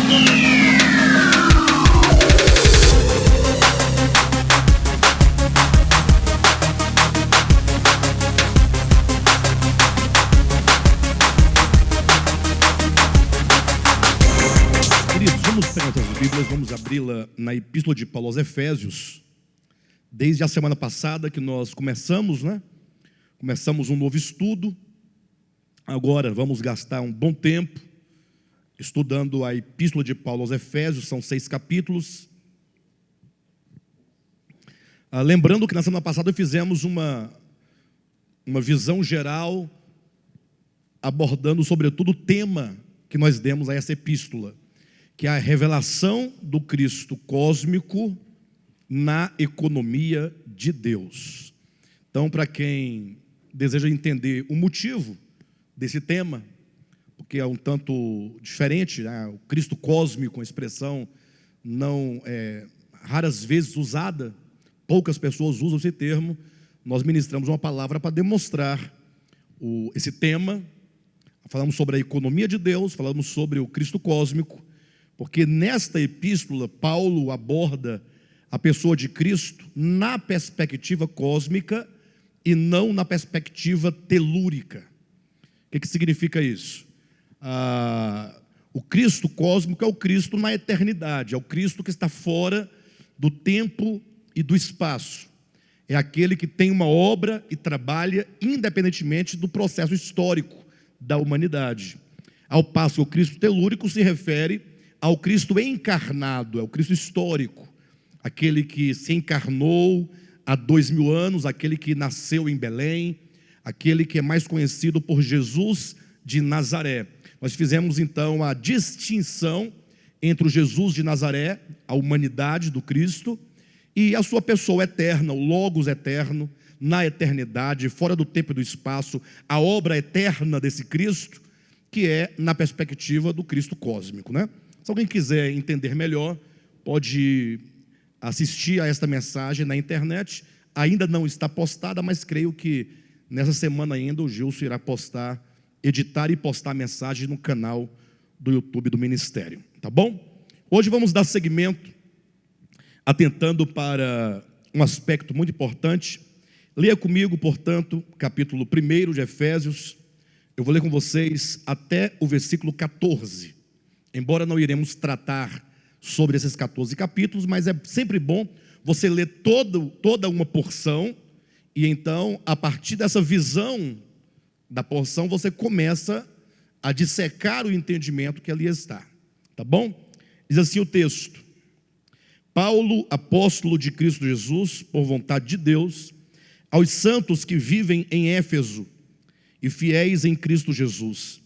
Vamos pegar nossas Bíblias, vamos abri-la na Epístola de Paulo aos Efésios. Desde a semana passada que nós começamos, Começamos um novo estudo. Agora vamos gastar um bom tempo estudando a Epístola de Paulo aos Efésios, são 6 capítulos. Lembrando que na semana passada fizemos uma visão geral, abordando sobretudo o tema que nós demos a essa epístola, que é a revelação do Cristo cósmico na economia de Deus. Então, para quem deseja entender o motivo desse tema, porque é um tanto diferente, o Cristo cósmico, uma expressão não raras vezes usada, poucas pessoas usam esse termo, nós ministramos uma palavra para demonstrar esse tema. Falamos sobre a economia de Deus, falamos sobre o Cristo cósmico, porque nesta epístola Paulo aborda a pessoa de Cristo na perspectiva cósmica e não na perspectiva telúrica. O que significa isso? O Cristo cósmico é o Cristo na eternidade, é o Cristo que está fora do tempo e do espaço. É aquele que tem uma obra e trabalha independentemente do processo histórico da humanidade. Ao passo que o Cristo telúrico se refere ao Cristo encarnado, é o Cristo histórico, aquele que se encarnou há 2000 anos, aquele que nasceu em Belém, aquele que é mais conhecido por Jesus de Nazaré. Nós fizemos então a distinção entre o Jesus de Nazaré, a humanidade do Cristo, e a sua pessoa eterna, o Logos eterno, na eternidade, fora do tempo e do espaço, a obra eterna desse Cristo, que é na perspectiva do Cristo cósmico, Se alguém quiser entender melhor, pode assistir a esta mensagem na internet. Ainda não está postada, mas creio que nessa semana ainda o Gilson irá editar e postar a mensagem no canal do YouTube do Ministério, tá bom? Hoje vamos dar seguimento, atentando para um aspecto muito importante. Leia comigo, portanto, capítulo 1 de Efésios. Eu vou ler com vocês até o versículo 14. Embora não iremos tratar sobre esses 14 capítulos, mas é sempre bom você ler toda uma porção, e então, a partir dessa visão da porção, você começa a dissecar o entendimento que ali está, tá bom? Diz assim o texto: Paulo, apóstolo de Cristo Jesus, por vontade de Deus, aos santos que vivem em Éfeso e fiéis em Cristo Jesus,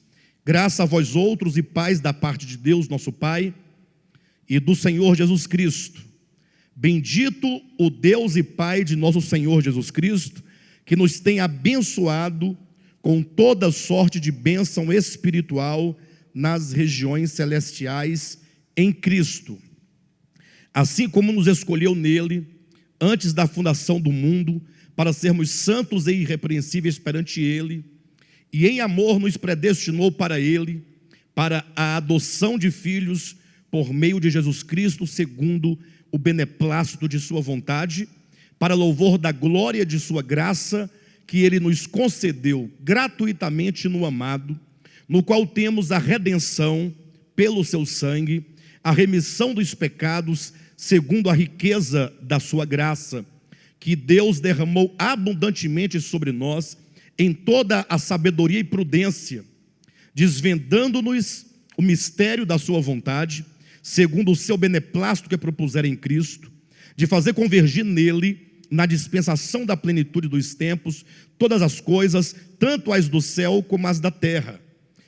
graça a vós outros e paz da parte de Deus nosso Pai e do Senhor Jesus Cristo. Bendito o Deus e Pai de nosso Senhor Jesus Cristo, que nos tem abençoado com toda sorte de bênção espiritual nas regiões celestiais em Cristo, assim como nos escolheu nele antes da fundação do mundo, para sermos santos e irrepreensíveis perante ele, e em amor nos predestinou para ele, para a adoção de filhos por meio de Jesus Cristo, segundo o beneplácito de sua vontade, para louvor da glória de sua graça, que ele nos concedeu gratuitamente no amado, no qual temos a redenção pelo seu sangue, a remissão dos pecados, segundo a riqueza da sua graça, que Deus derramou abundantemente sobre nós, em toda a sabedoria e prudência, desvendando-nos o mistério da sua vontade, segundo o seu beneplácito que propusera em Cristo, de fazer convergir nele, na dispensação da plenitude dos tempos, todas as coisas, tanto as do céu como as da terra.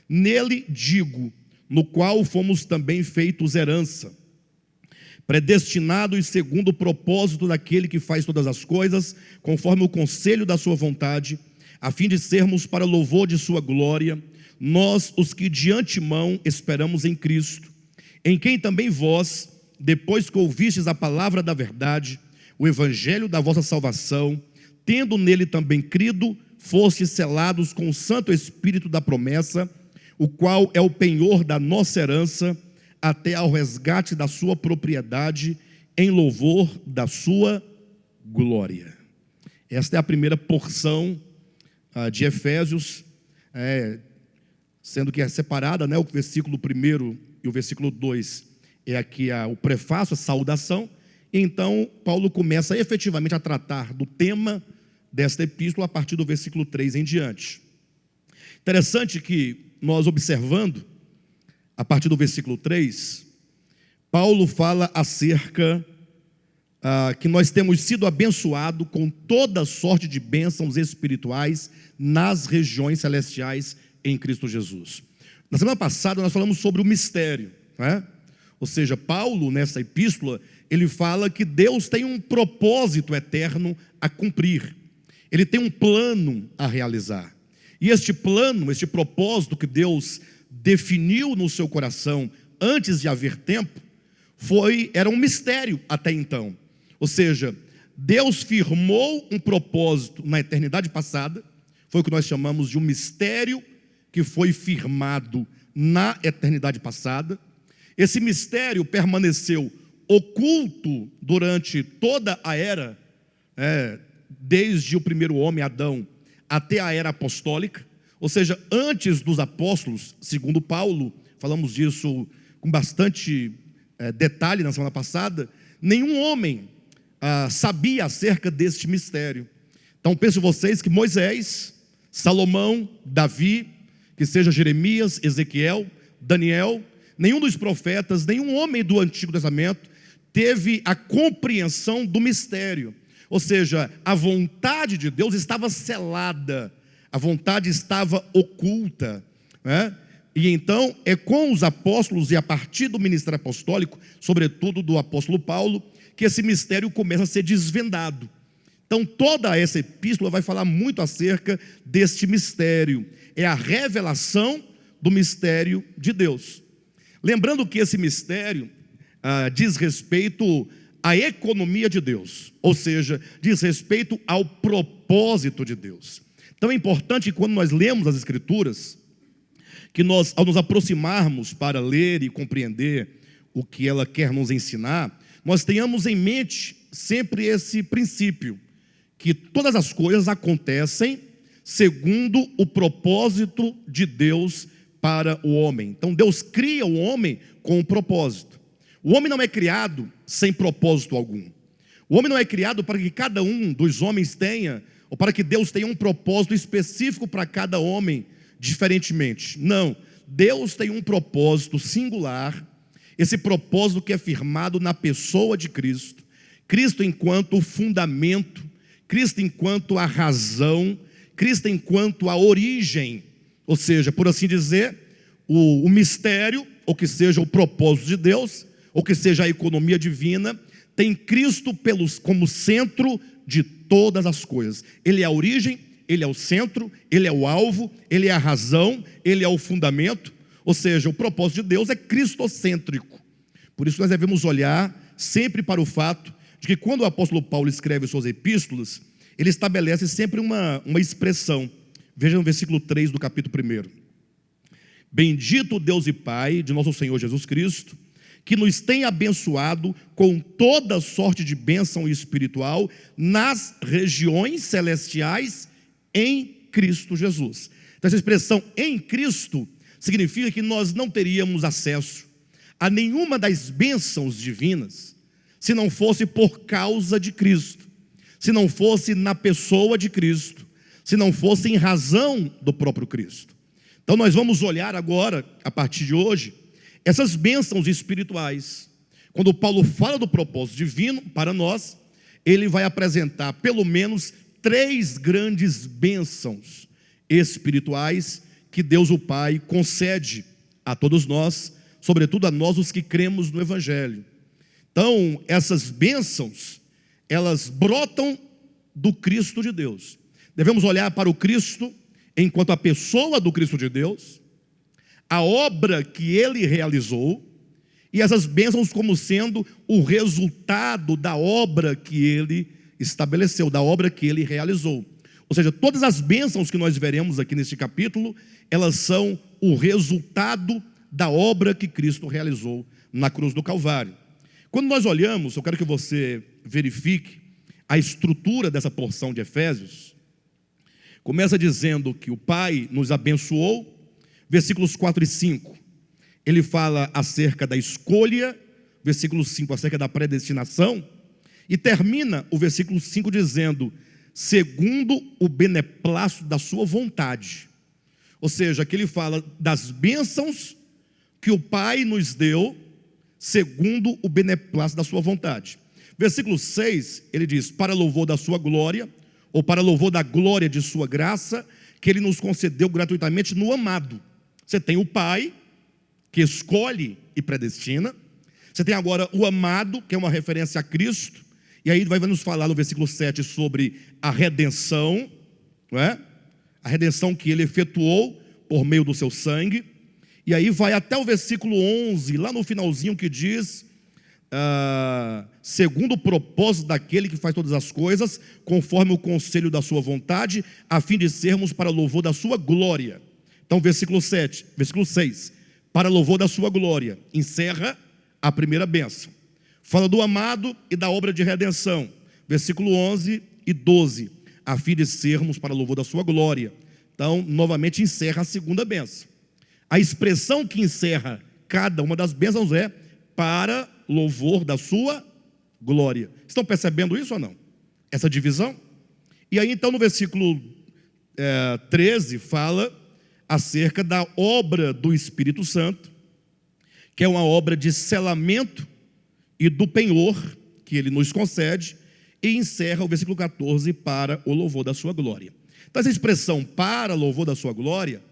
Nele digo, no qual fomos também feitos herança, predestinados segundo o propósito daquele que faz todas as coisas, conforme o conselho da sua vontade, a fim de sermos para louvor de sua glória, nós os que de antemão esperamos em Cristo, em quem também vós, depois que ouvistes a palavra da verdade, o evangelho da vossa salvação, tendo nele também crido, fostes selados com o Santo Espírito da promessa, o qual é o penhor da nossa herança, até ao resgate da sua propriedade, em louvor da sua glória. Esta é a primeira porção de Efésios, sendo que é separada, o versículo 1 e o versículo 2 é aqui o prefácio, a saudação. Então Paulo começa efetivamente a tratar do tema desta epístola a partir do versículo 3 em diante. Interessante que nós observando, a partir do versículo 3, Paulo fala acerca que nós temos sido abençoados com toda sorte de bênçãos espirituais nas regiões celestiais em Cristo Jesus. Na semana passada nós falamos sobre o mistério, ou seja, Paulo nessa epístola, ele fala que Deus tem um propósito eterno a cumprir, ele tem um plano a realizar, e este plano, este propósito que Deus definiu no seu coração antes de haver tempo, era um mistério até então. Ou seja, Deus firmou um propósito na eternidade passada, foi o que nós chamamos de um mistério que foi firmado na eternidade passada. Esse mistério permaneceu oculto durante toda a era, desde o primeiro homem, Adão, até a era apostólica, ou seja, antes dos apóstolos, segundo Paulo, falamos disso com bastante detalhe na semana passada, nenhum homem sabia acerca deste mistério. Então pensem vocês que Moisés, Salomão, Davi, que seja Jeremias, Ezequiel, Daniel, nenhum dos profetas, nenhum homem do Antigo Testamento teve a compreensão do mistério. Ou seja, a vontade de Deus estava selada, a vontade estava oculta, E então é com os apóstolos e a partir do ministério apostólico, sobretudo do apóstolo Paulo, que esse mistério começa a ser desvendado. Então toda essa epístola vai falar muito acerca deste mistério, é a revelação do mistério de Deus. Lembrando que esse mistério diz respeito à economia de Deus, ou seja, diz respeito ao propósito de Deus. Então é importante que quando nós lemos as Escrituras, que nós, ao nos aproximarmos para ler e compreender o que ela quer nos ensinar, nós tenhamos em mente sempre esse princípio, que todas as coisas acontecem segundo o propósito de Deus para o homem. Então Deus cria o homem com um propósito. O homem não é criado sem propósito algum. O homem não é criado para que cada um dos homens tenha, ou para que Deus tenha um propósito específico para cada homem, diferentemente. Não, Deus tem um propósito singular, esse propósito que é firmado na pessoa de Cristo, Cristo enquanto fundamento, Cristo enquanto a razão, Cristo enquanto a origem, ou seja, por assim dizer, o mistério, ou que seja o propósito de Deus, ou que seja a economia divina, tem Cristo como centro de todas as coisas. Ele é a origem, Ele é o centro, Ele é o alvo, Ele é a razão, Ele é o fundamento. Ou seja, o propósito de Deus é cristocêntrico. Por isso nós devemos olhar sempre para o fato de que quando o apóstolo Paulo escreve suas epístolas, ele estabelece sempre uma expressão. Veja no versículo 3 do capítulo 1. Bendito Deus e Pai de nosso Senhor Jesus Cristo, que nos tem abençoado com toda sorte de bênção espiritual nas regiões celestiais em Cristo Jesus. Então essa expressão em Cristo significa que nós não teríamos acesso a nenhuma das bênçãos divinas se não fosse por causa de Cristo, se não fosse na pessoa de Cristo, se não fosse em razão do próprio Cristo. Então nós vamos olhar agora, a partir de hoje, essas bênçãos espirituais. Quando Paulo fala do propósito divino para nós, ele vai apresentar pelo menos 3 grandes bênçãos espirituais que Deus o Pai concede a todos nós, sobretudo a nós os que cremos no Evangelho. Então, essas bênçãos, elas brotam do Cristo de Deus. Devemos olhar para o Cristo enquanto a pessoa do Cristo de Deus, a obra que Ele realizou, e essas bênçãos como sendo o resultado da obra que Ele estabeleceu, da obra que Ele realizou. Ou seja, todas as bênçãos que nós veremos aqui neste capítulo, elas são o resultado da obra que Cristo realizou na cruz do Calvário. Quando nós olhamos, eu quero que você verifique a estrutura dessa porção de Efésios. Começa dizendo que o Pai nos abençoou, versículos 4 e 5. Ele fala acerca da escolha, versículo 5, acerca da predestinação, e termina o versículo 5 dizendo, segundo o beneplácito da sua vontade. Ou seja, aqui ele fala das bênçãos que o Pai nos deu, segundo o beneplácito da sua vontade. Versículo 6, ele diz, para louvor da sua glória, ou para louvor da glória de sua graça, que ele nos concedeu gratuitamente no amado. Você tem o Pai, que escolhe e predestina. Você tem agora o amado, que é uma referência a Cristo. E aí vai nos falar no versículo 7 sobre a redenção, não é? A redenção que ele efetuou por meio do seu sangue. E aí vai até o versículo 11, lá no finalzinho, que diz, segundo o propósito daquele que faz todas as coisas, conforme o conselho da sua vontade, a fim de sermos para louvor da sua glória. Então, versículo 6, para louvor da sua glória, encerra a primeira bênção. Fala do amado e da obra de redenção, versículo 11 e 12, a fim de sermos para louvor da sua glória. Então, novamente encerra a segunda bênção. A expressão que encerra cada uma das bênçãos é para louvor da sua glória. Estão percebendo isso ou não? Essa divisão? E aí então no versículo 13 fala acerca da obra do Espírito Santo, que é uma obra de selamento e do penhor que ele nos concede, e encerra o versículo 14 para o louvor da sua glória. Então essa expressão para louvor da sua glória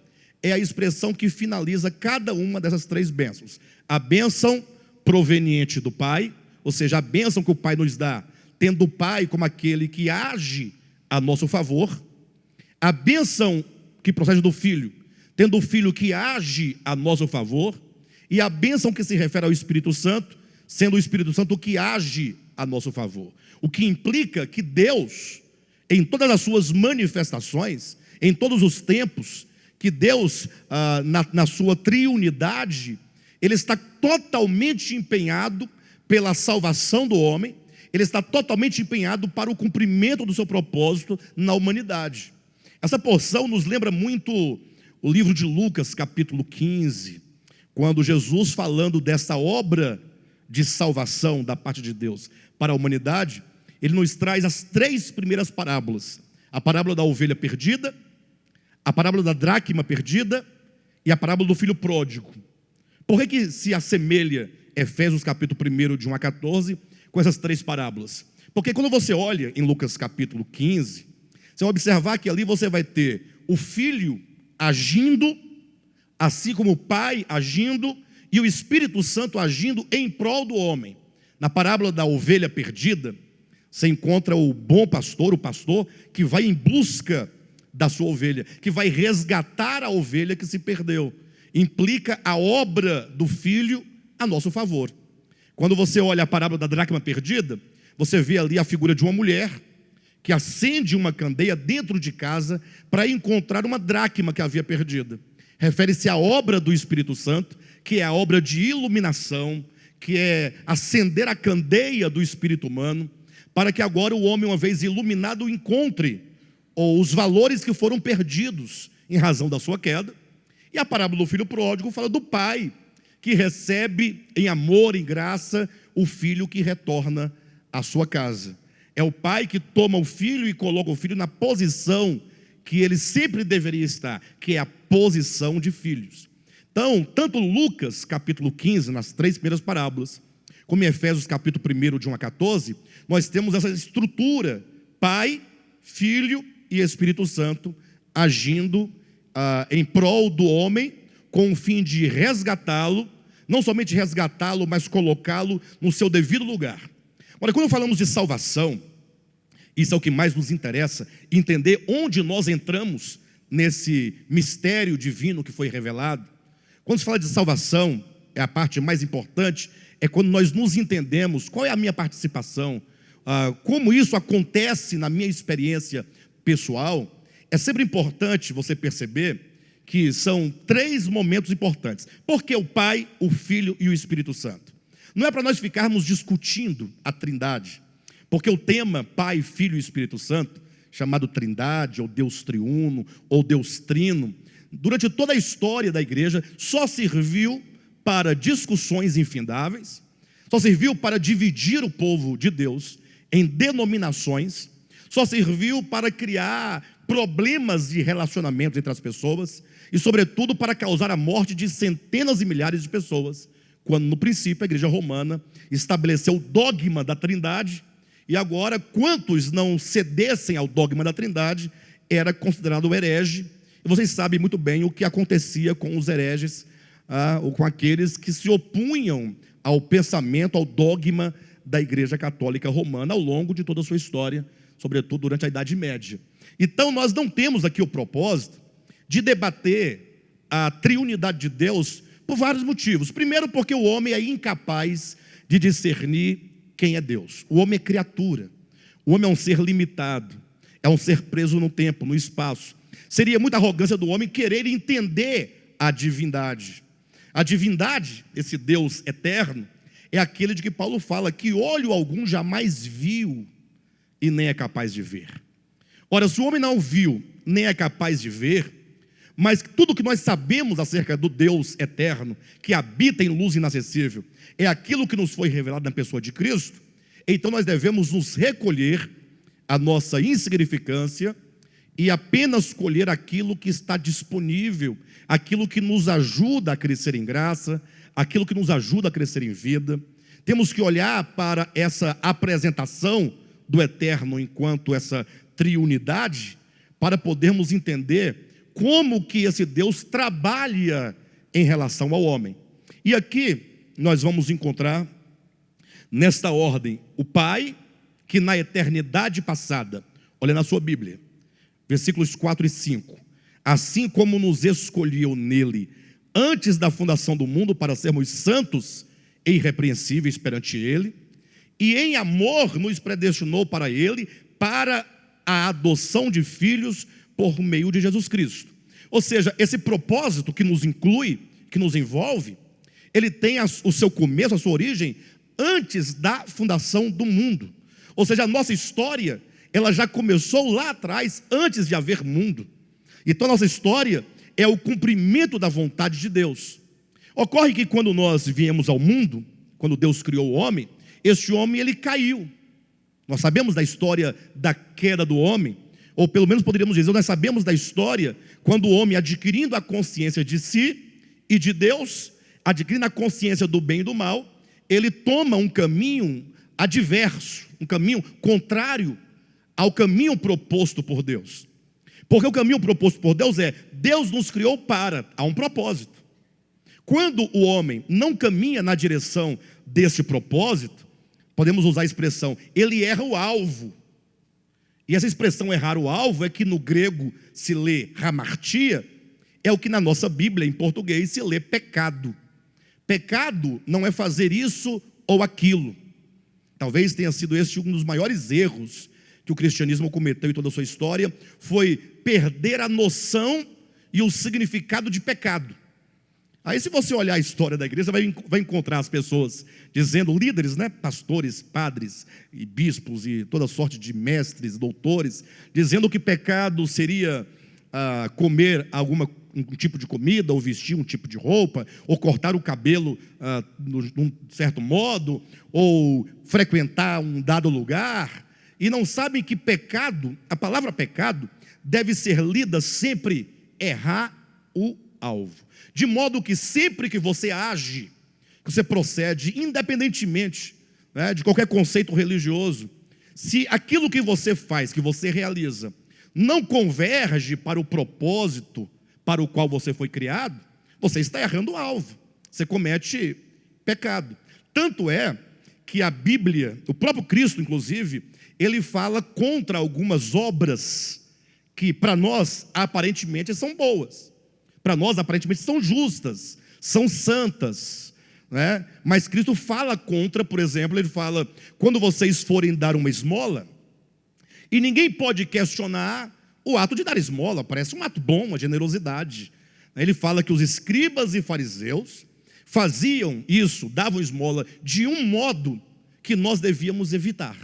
é a expressão que finaliza cada uma dessas três bênçãos. A bênção proveniente do Pai, ou seja, a bênção que o Pai nos dá, tendo o Pai como aquele que age a nosso favor. A bênção que procede do Filho, tendo o Filho que age a nosso favor. E a bênção que se refere ao Espírito Santo, sendo o Espírito Santo que age a nosso favor. O que implica que Deus, em todas as suas manifestações, em todos os tempos, que Deus, na sua triunidade, Ele está totalmente empenhado pela salvação do homem, Ele está totalmente empenhado para o cumprimento do seu propósito na humanidade. Essa porção nos lembra muito o livro de Lucas, capítulo 15, quando Jesus, falando dessa obra de salvação da parte de Deus para a humanidade, Ele nos traz as três primeiras parábolas: a parábola da ovelha perdida, a parábola da dracma perdida e a parábola do filho pródigo. Por que se assemelha Efésios capítulo 1, de 1 a 14, com essas três parábolas? Porque quando você olha em Lucas capítulo 15, você vai observar que ali você vai ter o filho agindo, assim como o pai agindo, e o Espírito Santo agindo em prol do homem. Na parábola da ovelha perdida, você encontra o bom pastor, o pastor que vai em busca da sua ovelha, que vai resgatar a ovelha que se perdeu. Implica a obra do Filho a nosso favor. Quando você olha a parábola da dracma perdida, você vê ali a figura de uma mulher que acende uma candeia dentro de casa para encontrar uma dracma que havia perdida. Refere-se à obra do Espírito Santo, que é a obra de iluminação, que é acender a candeia do espírito humano, para que agora o homem, uma vez iluminado, encontre os valores que foram perdidos em razão da sua queda. E a parábola do filho pródigo fala do pai, que recebe em amor, em graça, o filho que retorna à sua casa. É o pai que toma o filho e coloca o filho na posição que ele sempre deveria estar, que é a posição de filhos. Então, tanto Lucas capítulo 15, nas três primeiras parábolas, como em Efésios capítulo 1, de 1 a 14, nós temos essa estrutura: Pai, Filho e Espírito Santo agindo em prol do homem, com o fim de resgatá-lo, não somente resgatá-lo, mas colocá-lo no seu devido lugar. Agora, quando falamos de salvação, isso é o que mais nos interessa, entender onde nós entramos nesse mistério divino que foi revelado. Quando se fala de salvação, é a parte mais importante, é quando nós nos entendemos qual é a minha participação, como isso acontece na minha experiência pessoal. É sempre importante você perceber que são 3 momentos importantes. Por que o Pai, o Filho e o Espírito Santo? Não é para nós ficarmos discutindo a Trindade, porque o tema Pai, Filho e Espírito Santo, chamado Trindade, ou Deus Triuno, ou Deus Trino, durante toda a história da igreja, só serviu para discussões infindáveis, só serviu para dividir o povo de Deus em denominações, só serviu para criar problemas de relacionamento entre as pessoas e, sobretudo, para causar a morte de centenas e milhares de pessoas, quando, no princípio, a igreja romana estabeleceu o dogma da Trindade, e agora, quantos não cedessem ao dogma da Trindade, era considerado herege. E vocês sabem muito bem o que acontecia com os hereges, ou com aqueles que se opunham ao pensamento, ao dogma da Igreja Católica Romana ao longo de toda a sua história, sobretudo durante a Idade Média. Então nós não temos aqui o propósito de debater a triunidade de Deus por vários motivos. Primeiro, porque o homem é incapaz de discernir quem é Deus. O homem é criatura, o homem é um ser limitado, é um ser preso no tempo, no espaço. Seria muita arrogância do homem querer entender a divindade. A divindade, esse Deus eterno, é aquele de que Paulo fala que olho algum jamais viu e nem é capaz de ver. Ora, se o homem não viu, nem é capaz de ver, mas tudo que nós sabemos acerca do Deus eterno, que habita em luz inacessível, é aquilo que nos foi revelado na pessoa de Cristo, então nós devemos nos recolher à nossa insignificância e apenas colher aquilo que está disponível, aquilo que nos ajuda a crescer em graça, aquilo que nos ajuda a crescer em vida. Temos que olhar para essa apresentação do eterno enquanto essa triunidade, para podermos entender como que esse Deus trabalha em relação ao homem. E aqui nós vamos encontrar, nesta ordem, o Pai, que na eternidade passada, olha na sua Bíblia, versículos 4 e 5, assim como nos escolheu nele, antes da fundação do mundo, para sermos santos e irrepreensíveis perante ele, e em amor nos predestinou para ele, para a adoção de filhos por meio de Jesus Cristo. Ou seja, esse propósito que nos inclui, que nos envolve, ele tem o seu começo, a sua origem, antes da fundação do mundo. Ou seja, a nossa história, ela já começou lá atrás, antes de haver mundo. Então a nossa história é o cumprimento da vontade de Deus. Ocorre que quando nós viemos ao mundo, quando Deus criou o homem, este homem ele caiu. Nós sabemos da história da queda do homem, ou pelo menos poderíamos dizer, nós sabemos da história quando o homem, adquirindo a consciência de si e de Deus, adquirindo a consciência do bem e do mal, ele toma um caminho adverso, um caminho contrário ao caminho proposto por Deus. Porque o caminho proposto por Deus é, Deus nos criou para, há um propósito. Quando o homem não caminha na direção desse propósito, podemos usar a expressão, ele erra o alvo. E essa expressão errar o alvo é que no grego se lê hamartia, é o que na nossa Bíblia em português se lê pecado. Pecado não é fazer isso ou aquilo. Talvez tenha sido esse um dos maiores erros que o cristianismo cometeu em toda a sua história, foi perder a noção e o significado de pecado. Aí se você olhar a história da igreja, vai encontrar as pessoas dizendo, líderes, né, pastores, padres e bispos e toda sorte de mestres, doutores, dizendo que pecado seria comer um tipo de comida, ou vestir um tipo de roupa, ou cortar o cabelo de um certo modo, ou frequentar um dado lugar, e não sabem que pecado, a palavra pecado, deve ser lida sempre errar o alvo. De modo que sempre que você age, que você procede, independentemente, né, de qualquer conceito religioso, se aquilo que você faz, que você realiza, não converge para o propósito para o qual você foi criado, você está errando o alvo, você comete pecado. Tanto é que a Bíblia, o próprio Cristo inclusive, ele fala contra algumas obras que para nós aparentemente são boas, para nós aparentemente são justas, são santas, né? Mas Cristo fala contra, por exemplo, ele fala, quando vocês forem dar uma esmola, e ninguém pode questionar o ato de dar esmola, parece um ato bom, uma generosidade, Ele fala que os escribas e fariseus faziam isso, davam esmola, de um modo que nós devíamos evitar.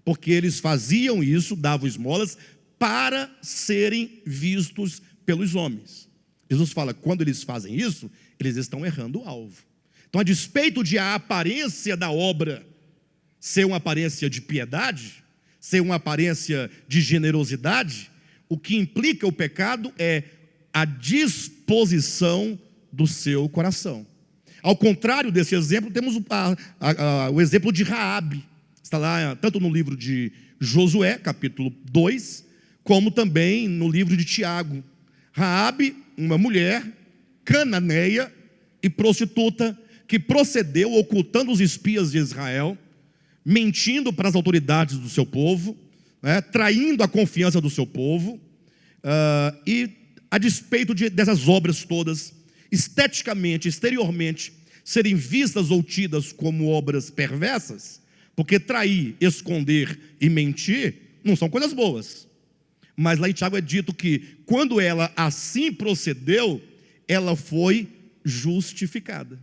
Porque eles faziam isso, davam esmolas, para serem vistos pelos homens. Jesus fala, quando eles fazem isso, eles estão errando o alvo. Então, a despeito de a aparência da obra ser uma aparência de piedade, ser uma aparência de generosidade, o que implica o pecado é a disposição do seu coração. Ao contrário desse exemplo, temos o exemplo de Raabe. Está lá tanto no livro de Josué, capítulo 2, como também no livro de Tiago. Raabe, uma mulher cananeia e prostituta, que procedeu ocultando os espias de Israel, mentindo para as autoridades do seu povo, traindo a confiança do seu povo, e a despeito dessas obras todas, esteticamente, exteriormente, serem vistas ou tidas como obras perversas, porque trair, esconder e mentir não são coisas boas. Mas lá em Tiago é dito que quando ela assim procedeu, ela foi justificada.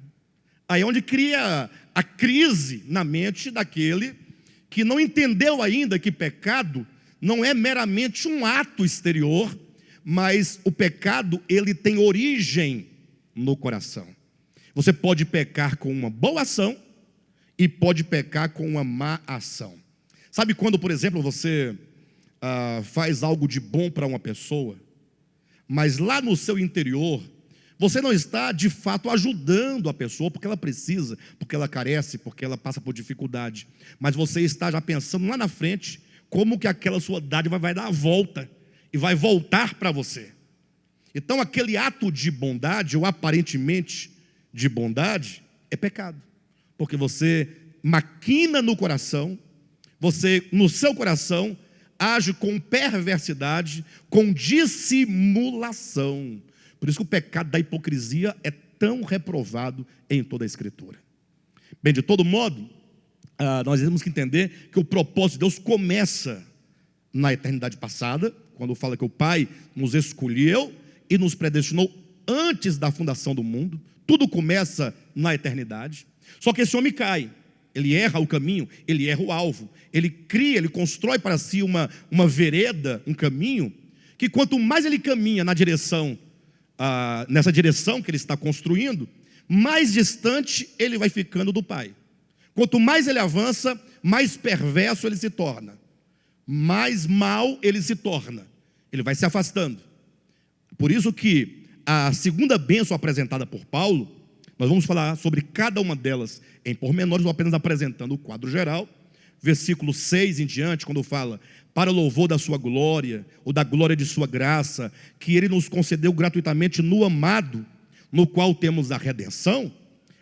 Aí é onde cria a crise na mente daquele que não entendeu ainda que pecado não é meramente um ato exterior, mas o pecado, ele tem origem no coração. Você pode pecar com uma boa ação e pode pecar com uma má ação. Sabe quando, por exemplo, você faz algo de bom para uma pessoa, mas lá no seu interior, você não está de fato ajudando a pessoa porque ela precisa, porque ela carece, porque ela passa por dificuldade, mas você está já pensando lá na frente como que aquela sua dádiva vai dar a volta e vai voltar para você. Então aquele ato de bondade, ou aparentemente de bondade, é pecado, porque você maquina no coração, você no seu coração age com perversidade, com dissimulação. Por isso que o pecado da hipocrisia é tão reprovado em toda a Escritura. Bem, de todo modo, nós temos que entender que o propósito de Deus começa na eternidade passada, quando fala que o Pai nos escolheu e nos predestinou antes da fundação do mundo. Tudo começa na eternidade. Só que esse homem cai, ele erra o caminho, ele erra o alvo, ele cria, ele constrói para si uma vereda, um caminho, que quanto mais ele caminha nessa direção que ele está construindo, mais distante ele vai ficando do Pai. Quanto mais ele avança, mais perverso ele se torna, mais mal ele se torna, ele vai se afastando. Por isso que a segunda bênção apresentada por Paulo, nós vamos falar sobre cada uma delas em pormenores, ou apenas apresentando o quadro geral. Versículo 6 em diante, quando fala, para o louvor da sua glória, ou da glória de sua graça, que ele nos concedeu gratuitamente no amado, no qual temos a redenção.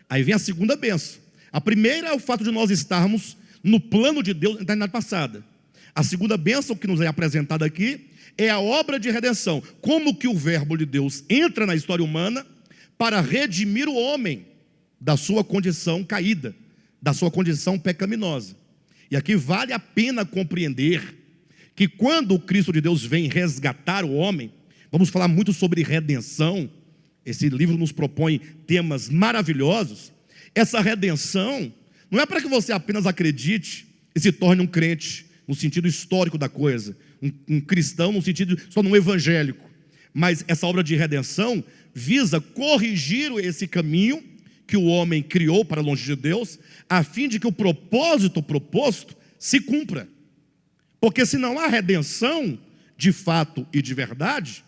Aí vem a segunda bênção. A primeira é o fato de nós estarmos no plano de Deus na eternidade passada. A segunda bênção que nos é apresentada aqui é a obra de redenção. Como que o verbo de Deus entra na história humana para redimir o homem da sua condição caída, da sua condição pecaminosa. E aqui vale a pena compreender que quando o Cristo de Deus vem resgatar o homem, vamos falar muito sobre redenção, esse livro nos propõe temas maravilhosos. Essa redenção não é para que você apenas acredite e se torne um crente, no sentido histórico da coisa, um cristão no sentido só no evangélico, mas essa obra de redenção visa corrigir esse caminho que o homem criou para longe de Deus, a fim de que o propósito proposto se cumpra. Porque se não há redenção de fato e de verdade,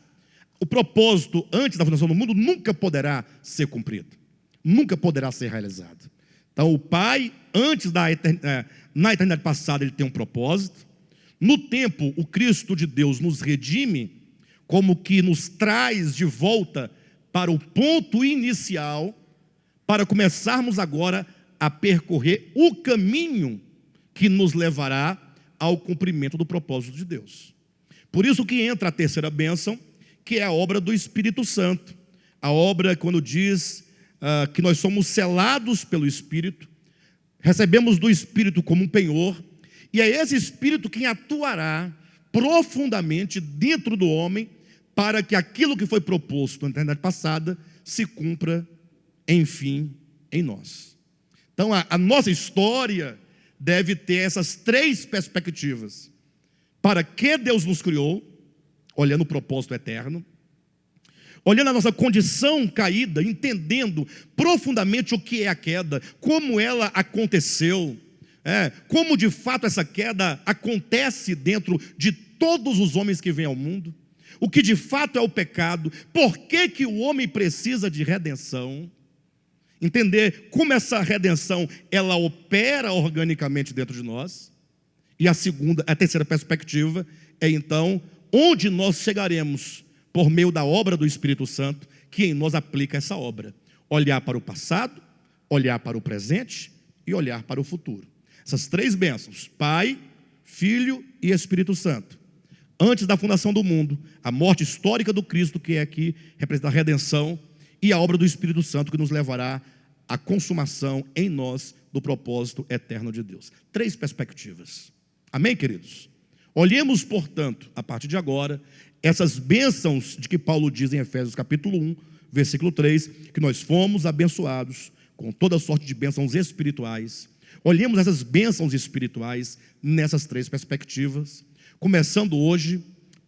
o propósito antes da fundação do mundo nunca poderá ser cumprido, nunca poderá ser realizado. Então o Pai, na eternidade passada, ele tem um propósito. No tempo, o Cristo de Deus nos redime, como que nos traz de volta para o ponto inicial, para começarmos agora a percorrer o caminho que nos levará ao cumprimento do propósito de Deus. Por isso que entra a terceira bênção, que é a obra do Espírito Santo. A obra, quando diz que nós somos selados pelo Espírito, recebemos do Espírito como um penhor, e é esse Espírito quem atuará profundamente dentro do homem, para que aquilo que foi proposto na eternidade passada se cumpra, enfim, em nós. Então, a nossa história deve ter essas três perspectivas. Para que Deus nos criou, olhando o propósito eterno, olhando a nossa condição caída, entendendo profundamente o que é a queda, como ela aconteceu, como de fato essa queda acontece dentro de todos os homens que vêm ao mundo, o que de fato é o pecado, por que o homem precisa de redenção, entender como essa redenção ela opera organicamente dentro de nós. E a terceira perspectiva é então onde nós chegaremos por meio da obra do Espírito Santo, que em nós aplica essa obra. Olhar para o passado, olhar para o presente e olhar para o futuro. Essas três bênçãos, Pai, Filho e Espírito Santo. Antes da fundação do mundo, a morte histórica do Cristo, que é aqui representa a redenção, e a obra do Espírito Santo, que nos levará à consumação em nós do propósito eterno de Deus. Três perspectivas. Amém, queridos? Olhemos, portanto, a partir de agora, essas bênçãos de que Paulo diz em Efésios capítulo 1, versículo 3, que nós fomos abençoados com toda sorte de bênçãos espirituais. Olhemos essas bênçãos espirituais nessas três perspectivas, começando hoje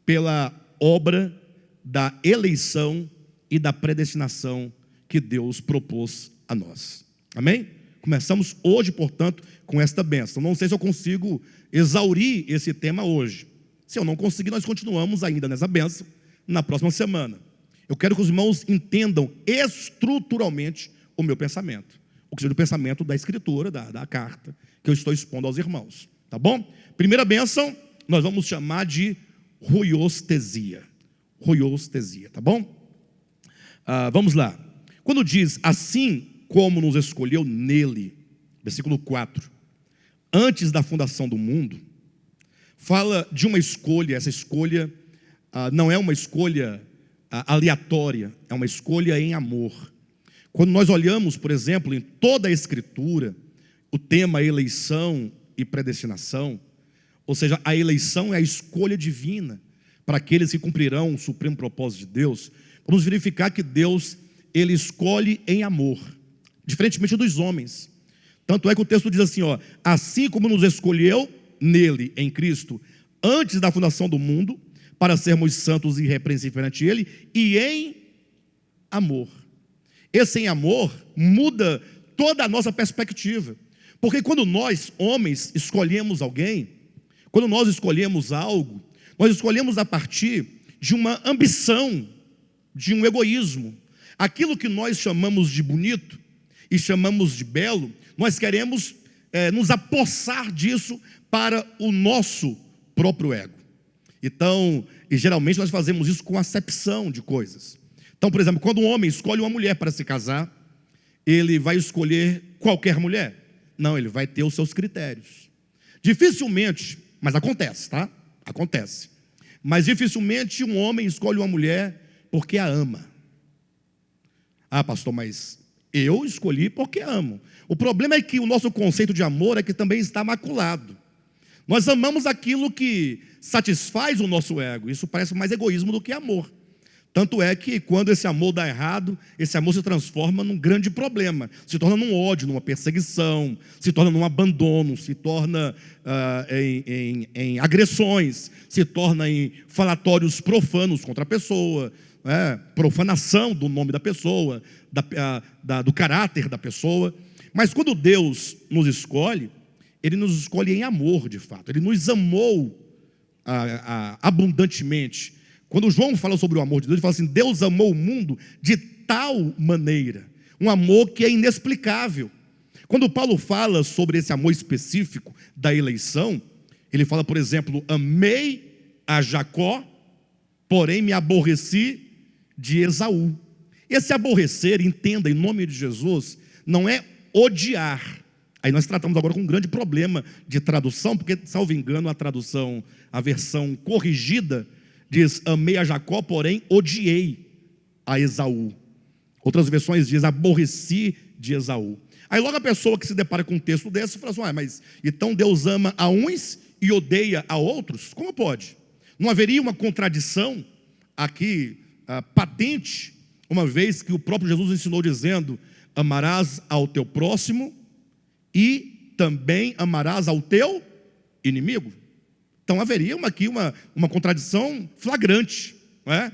pela obra da eleição e da predestinação que Deus propôs a nós. Amém? Começamos hoje, portanto, com esta bênção. Não sei se eu consigo exaurir esse tema hoje. Se eu não conseguir, nós continuamos ainda nessa bênção na próxima semana. Eu quero que os irmãos entendam estruturalmente o meu pensamento, o que seja o pensamento da escritura, da carta que eu estou expondo aos irmãos. Tá bom? Primeira bênção, nós vamos chamar de ruiostesia. Ruiostesia, tá bom? Vamos lá. Quando diz assim como nos escolheu nele, versículo 4, antes da fundação do mundo, fala de uma escolha. Essa escolha não é uma escolha aleatória, é uma escolha em amor. Quando nós olhamos, por exemplo, em toda a Escritura, o tema eleição e predestinação, ou seja, a eleição é a escolha divina para aqueles que cumprirão o supremo propósito de Deus. Vamos verificar que Deus, Ele escolhe em amor, diferentemente dos homens. Tanto é que o texto diz assim, assim como nos escolheu nele, em Cristo, antes da fundação do mundo, para sermos santos e irrepreensíveis perante Ele, e em amor. Esse em amor muda toda a nossa perspectiva, porque quando nós, homens, escolhemos alguém, quando nós escolhemos algo, nós escolhemos a partir de uma ambição, de um egoísmo. Aquilo que nós chamamos de bonito e chamamos de belo, nós queremos nos apossar disso para o nosso próprio ego. Então, e geralmente nós fazemos isso com acepção de coisas. Então, por exemplo, quando um homem escolhe uma mulher para se casar, ele vai escolher qualquer mulher? Não, ele vai ter os seus critérios. Dificilmente, mas acontece, tá? Acontece. Mas dificilmente um homem escolhe uma mulher porque a ama. Pastor, mas eu escolhi porque amo. O problema é que o nosso conceito de amor é que também está maculado. Nós amamos aquilo que satisfaz o nosso ego. Isso parece mais egoísmo do que amor. Tanto é que quando esse amor dá errado, esse amor se transforma num grande problema. Se torna num ódio, numa perseguição, se torna num abandono, se torna em agressões, se torna em falatórios profanos contra a pessoa, profanação do nome da pessoa, do caráter da pessoa. Mas quando Deus nos escolhe, Ele nos escolhe em amor de fato. Ele nos amou abundantemente. Quando João fala sobre o amor de Deus, ele fala assim: Deus amou o mundo de tal maneira, um amor que é inexplicável. Quando Paulo fala sobre esse amor específico da eleição, ele fala, por exemplo, amei a Jacó, porém me aborreci de Esaú. Esse aborrecer, entenda, em nome de Jesus, não é odiar. Aí nós tratamos agora com um grande problema de tradução, porque, salvo engano, a versão corrigida diz: amei a Jacó, porém odiei a Esaú. Outras versões diz: aborreci de Esaú. Aí logo a pessoa que se depara com um texto desse fala assim: mas então Deus ama a uns e odeia a outros? Como pode? Não haveria uma contradição aqui patente, uma vez que o próprio Jesus ensinou dizendo: amarás ao teu próximo e também amarás ao teu inimigo. Então haveria aqui uma contradição flagrante, não é?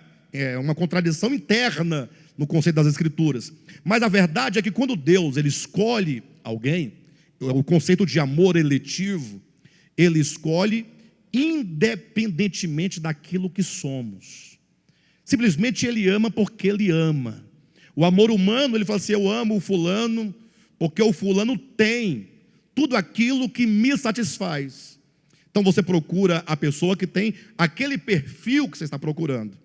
Uma contradição interna no conceito das Escrituras. Mas a verdade é que quando Deus ele escolhe alguém, o conceito de amor eletivo, ele escolhe independentemente daquilo que somos. Simplesmente ele ama porque ele ama. O amor humano, ele fala assim: eu amo o fulano porque o fulano tem tudo aquilo que me satisfaz. Então você procura a pessoa que tem aquele perfil que você está procurando.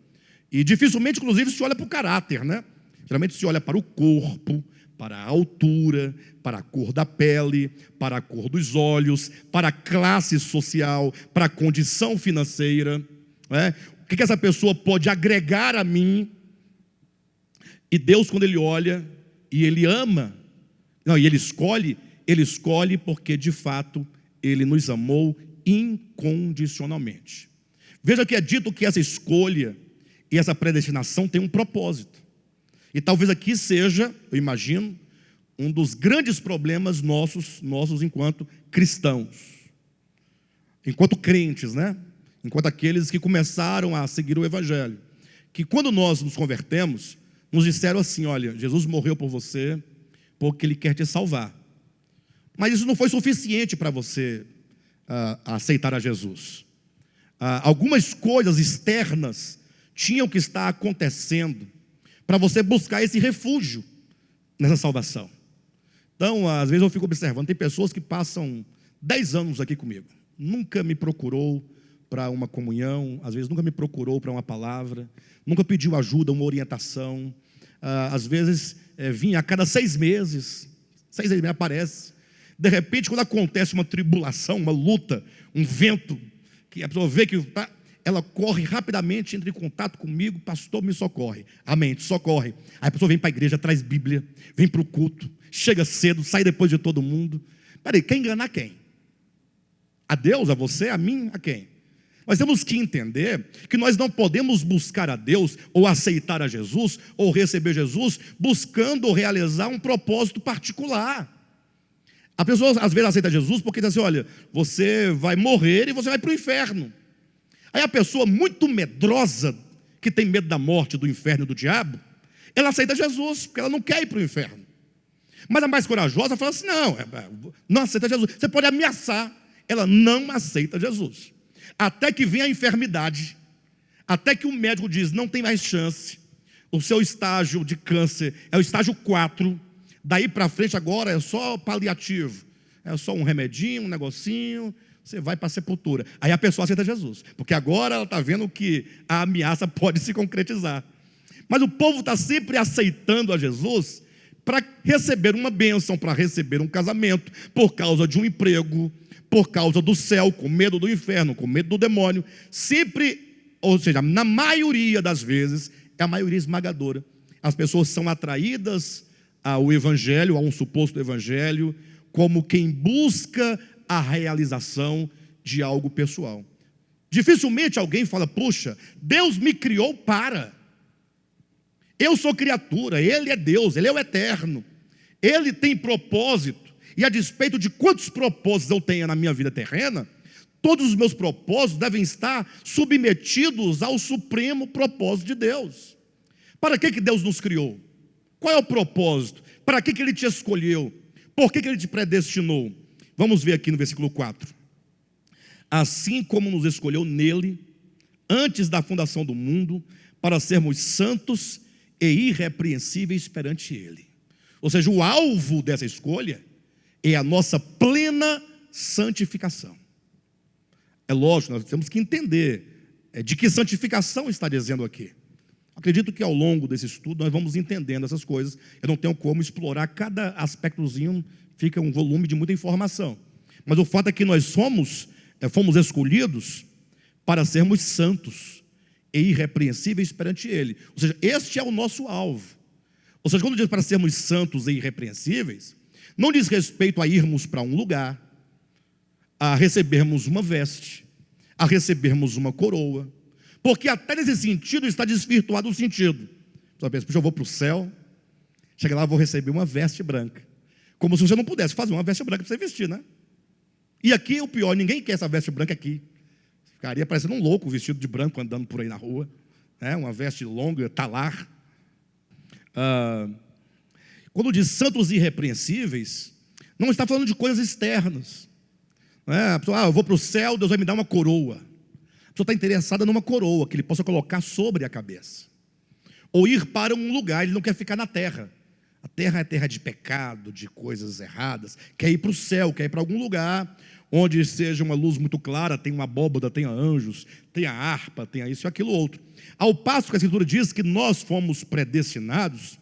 E dificilmente, inclusive, se olha para o caráter, né? Geralmente se olha para o corpo, para a altura, para a cor da pele, para a cor dos olhos, para a classe social, para a condição financeira, né? O que essa pessoa pode agregar a mim? E Deus, quando Ele olha e Ele ama, e Ele escolhe porque de fato Ele nos amou incondicionalmente. Veja que é dito que essa escolha e essa predestinação tem um propósito. E talvez aqui seja, eu imagino, um dos grandes problemas nossos enquanto cristãos, enquanto crentes, né? Enquanto aqueles que começaram a seguir o Evangelho, que quando nós nos convertemos, nos disseram assim: olha, Jesus morreu por você porque Ele quer te salvar. Mas isso não foi suficiente para você aceitar a Jesus. Algumas coisas externas tinham que estar acontecendo para você buscar esse refúgio nessa salvação. Então, às vezes eu fico observando, tem pessoas que passam 10 anos aqui comigo, nunca me procurou para uma comunhão, às vezes nunca me procurou para uma palavra, nunca pediu ajuda, uma orientação, às vezes vinha a cada 6 meses, 6 meses aparece. De repente, quando acontece uma tribulação, uma luta, um vento, que a pessoa vê que ela corre rapidamente, entra em contato comigo: pastor, me socorre. Amém, te socorre. Aí a pessoa vem para a igreja, traz Bíblia, vem para o culto, chega cedo, sai depois de todo mundo. Peraí, quer enganar quem? A Deus, a você, a mim, a quem? Nós temos que entender que nós não podemos buscar a Deus, ou aceitar a Jesus, ou receber Jesus, buscando realizar um propósito particular. A pessoa às vezes aceita Jesus porque diz assim: olha, você vai morrer e você vai para o inferno. Aí a pessoa muito medrosa, que tem medo da morte, do inferno e do diabo, ela aceita Jesus, porque ela não quer ir para o inferno. Mas a mais corajosa fala assim: não aceita Jesus, você pode ameaçar. Ela não aceita Jesus, até que vem a enfermidade, até que o médico diz: não tem mais chance, o seu estágio de câncer é o estágio 4, daí para frente agora é só paliativo, é só um remedinho, um negocinho, você vai para a sepultura. Aí a pessoa aceita Jesus, porque agora ela está vendo que a ameaça pode se concretizar. Mas o povo está sempre aceitando a Jesus para receber uma bênção, para receber um casamento, por causa de um emprego, por causa do céu, com medo do inferno, com medo do demônio. Sempre, ou seja, na maioria das vezes, é a maioria esmagadora, as pessoas são atraídas ao Evangelho, a um suposto Evangelho, como quem busca a realização de algo pessoal. Dificilmente alguém fala: puxa, Deus me criou para. Eu sou criatura, Ele é Deus, Ele é o eterno, Ele tem propósito, e a despeito de quantos propósitos eu tenha na minha vida terrena, todos os meus propósitos devem estar submetidos ao supremo propósito de Deus. Para que Deus nos criou? Qual é o propósito? Para que Ele te escolheu? Por que Ele te predestinou? Vamos ver aqui no versículo 4. Assim como nos escolheu nele, antes da fundação do mundo, para sermos santos e irrepreensíveis perante Ele. Ou seja, o alvo dessa escolha é a nossa plena santificação. É lógico, nós temos que entender de que santificação está dizendo aqui. Acredito que ao longo desse estudo nós vamos entendendo essas coisas. Eu não tenho como explorar cada aspectozinho, fica um volume de muita informação. Mas o fato é que nós fomos escolhidos para sermos santos e irrepreensíveis perante Ele. Ou seja, este é o nosso alvo. Ou seja, quando diz para sermos santos e irrepreensíveis, não diz respeito a irmos para um lugar, a recebermos uma veste, a recebermos uma coroa. porque até nesse sentido está desvirtuado o sentido. Só pensa, puxa, eu vou para o céu, chega lá, eu vou receber uma veste branca. Como se você não pudesse fazer uma veste branca para você vestir, né? E aqui o pior, ninguém quer essa veste branca aqui. Ficaria parecendo um louco vestido de branco andando por aí na rua, né? Uma veste longa, talar. Quando diz santos irrepreensíveis, não está falando de coisas externas. A pessoa, eu vou para o céu, Deus vai me dar uma coroa. A pessoa está interessada numa coroa que ele possa colocar sobre a cabeça. Ou ir para um lugar, ele não quer ficar na terra. A terra é terra de pecado, de coisas erradas. Quer ir para o céu, quer ir para algum lugar onde seja uma luz muito clara, tenha uma abóbada, tenha anjos, tenha harpa, tenha isso e aquilo outro. Ao passo que a Escritura diz que nós fomos predestinados,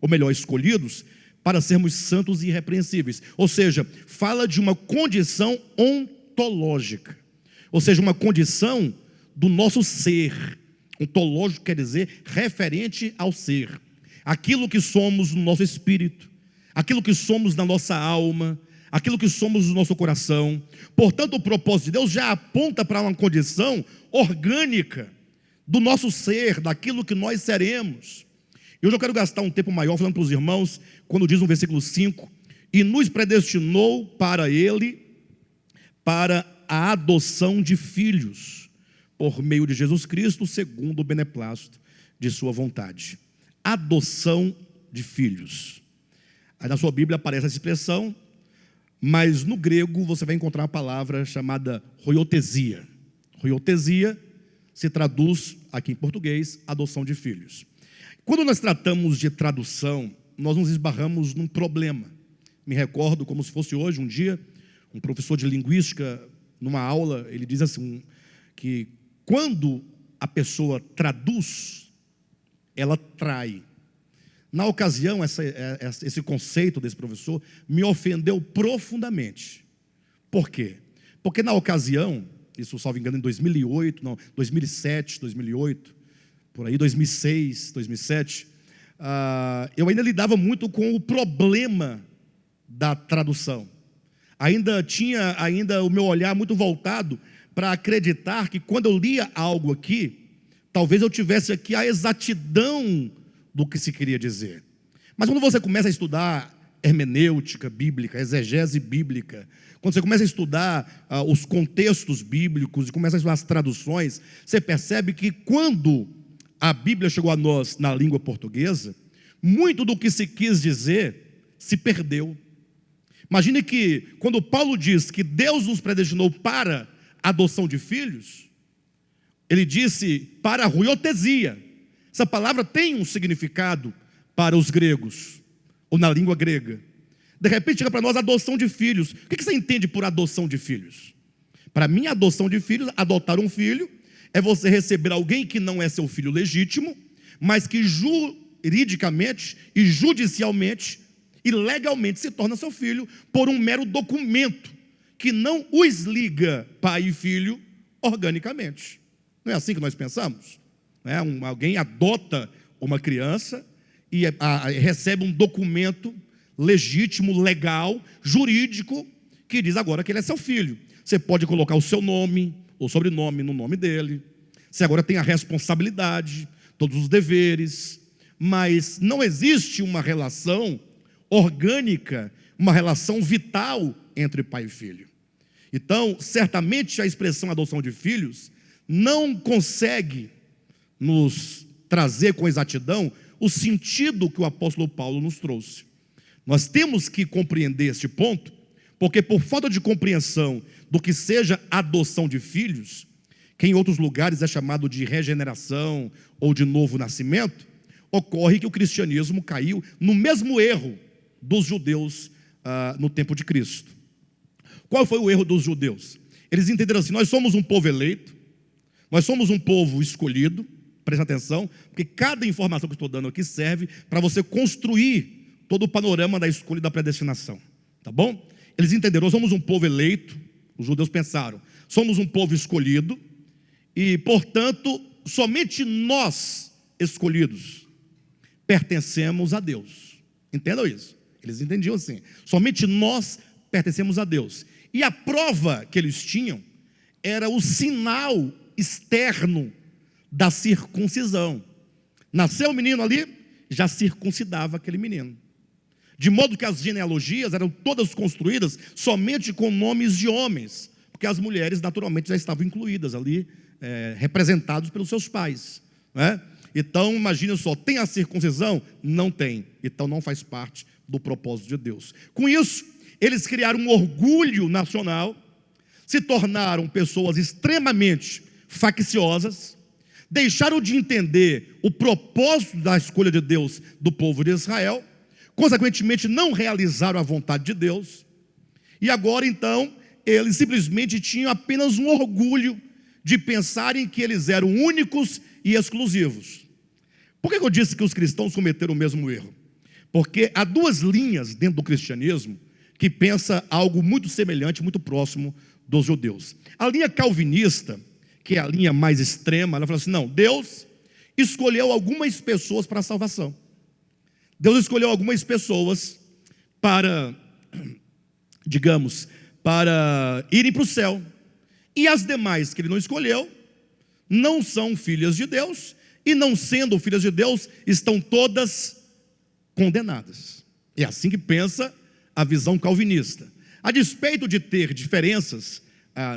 ou melhor, escolhidos, para sermos santos e irrepreensíveis. Ou seja, fala de uma condição ontológica. Ou seja, uma condição do nosso ser. Ontológico quer dizer referente ao ser. Aquilo que somos no nosso espírito, aquilo que somos na nossa alma, aquilo que somos no nosso coração. Portanto, o propósito de Deus já aponta para uma condição orgânica do nosso ser, daquilo que nós seremos. E hoje eu quero gastar um tempo maior falando para os irmãos, quando diz no versículo 5, e nos predestinou para Ele, para a adoção de filhos, por meio de Jesus Cristo, segundo o beneplácito de sua vontade. Adoção de filhos. Aí na sua Bíblia aparece essa expressão, mas no grego você vai encontrar uma palavra chamada hoiotesia. Hoiotesia se traduz aqui em português, adoção de filhos. Quando nós tratamos de tradução, nós nos esbarramos num problema. Me recordo como se fosse hoje, um dia, um professor de linguística, numa aula, ele diz assim, que quando a pessoa traduz, ela trai. Na ocasião, esse conceito desse professor me ofendeu profundamente. Por quê? Porque na ocasião, isso salvo engano em 2008, não, 2007, 2008, por aí 2006, 2007, eu ainda lidava muito com o problema da tradução. Ainda tinha o meu olhar muito voltado para acreditar que quando eu lia algo aqui, talvez eu tivesse aqui a exatidão do que se queria dizer. Mas quando você começa a estudar hermenêutica bíblica, exegese bíblica, quando você começa a estudar os contextos bíblicos e começa a estudar as traduções, você percebe que quando a Bíblia chegou a nós na língua portuguesa, muito do que se quis dizer se perdeu. Imagine que quando Paulo diz que Deus nos predestinou para a adoção de filhos, ele disse para a ruiotesia. Essa palavra tem um significado para os gregos, ou na língua grega. De repente chega para nós a adoção de filhos. O que você entende por adoção de filhos? Para mim, a adoção de filhos, adotar um filho, é você receber alguém que não é seu filho legítimo, mas que juridicamente e judicialmente e legalmente se torna seu filho por um mero documento que não os liga pai e filho organicamente. Não é assim que nós pensamos? Alguém adota uma criança e recebe um documento legítimo, legal, jurídico, que diz agora que ele é seu filho. Você pode colocar o seu nome ou sobrenome no nome dele. Você agora tem a responsabilidade, todos os deveres, mas não existe uma relação orgânica, uma relação vital entre pai e filho. Então, certamente a expressão adoção de filhos não consegue nos trazer com exatidão o sentido que o apóstolo Paulo nos trouxe. Nós temos que compreender este ponto, porque por falta de compreensão do que seja adoção de filhos, que em outros lugares é chamado de regeneração ou de novo nascimento, ocorre que o cristianismo caiu no mesmo erro dos judeus no tempo de Cristo. Qual foi o erro dos judeus? Eles entenderam assim, nós somos um povo eleito, nós somos um povo escolhido, presta atenção, porque cada informação que eu estou dando aqui serve para você construir todo o panorama da escolha e da predestinação, tá bom? Eles entenderam, nós somos um povo eleito, os judeus pensaram, somos um povo escolhido, e portanto, somente nós, escolhidos, pertencemos a Deus. Entendam isso? Eles entendiam assim, somente nós pertencemos a Deus. E a prova que eles tinham era o sinal externo da circuncisão. Nasceu o menino ali, já circuncidava aquele menino. De modo que as genealogias eram todas construídas somente com nomes de homens, porque as mulheres naturalmente já estavam incluídas ali, representados pelos seus pais, né? Então imagine só, tem a circuncisão? Não tem, então não faz parte do propósito de Deus. Com isso, eles criaram um orgulho nacional, se tornaram pessoas extremamente facciosas, deixaram de entender o propósito da escolha de Deus do povo de Israel, consequentemente não realizaram a vontade de Deus, e agora então, eles simplesmente tinham apenas um orgulho de pensarem que eles eram únicos e exclusivos. Por que eu disse que os cristãos cometeram o mesmo erro? Porque há duas linhas dentro do cristianismo que pensa algo muito semelhante, muito próximo dos judeus. A linha calvinista, que é a linha mais extrema, ela fala assim, não, Deus escolheu algumas pessoas para a salvação. Deus escolheu algumas pessoas para, digamos, para irem para o céu. E as demais que ele não escolheu, não são filhas de Deus, e não sendo filhas de Deus, estão todas condenadas. É assim que pensa a visão calvinista. A despeito de ter diferenças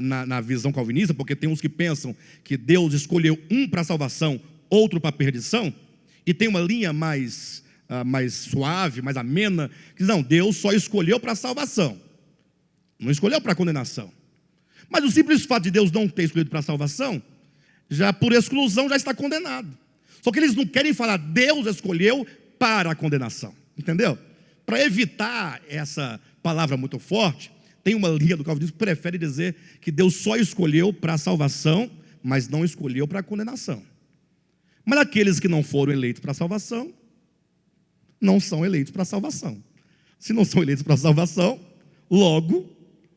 na visão calvinista, porque tem uns que pensam que Deus escolheu um para a salvação, outro para a perdição, e tem uma linha mais suave, mais amena, que diz, não, Deus só escolheu para a salvação, não escolheu para a condenação. Mas o simples fato de Deus não ter escolhido para a salvação, já por exclusão já está condenado. Só que eles não querem falar, Deus escolheu para a condenação, entendeu? Para evitar essa palavra muito forte, tem uma linha do calvinismo que prefere dizer que Deus só escolheu para a salvação, mas não escolheu para a condenação. Mas aqueles que não foram eleitos para a salvação, não são eleitos para a salvação. Se não são eleitos para a salvação, logo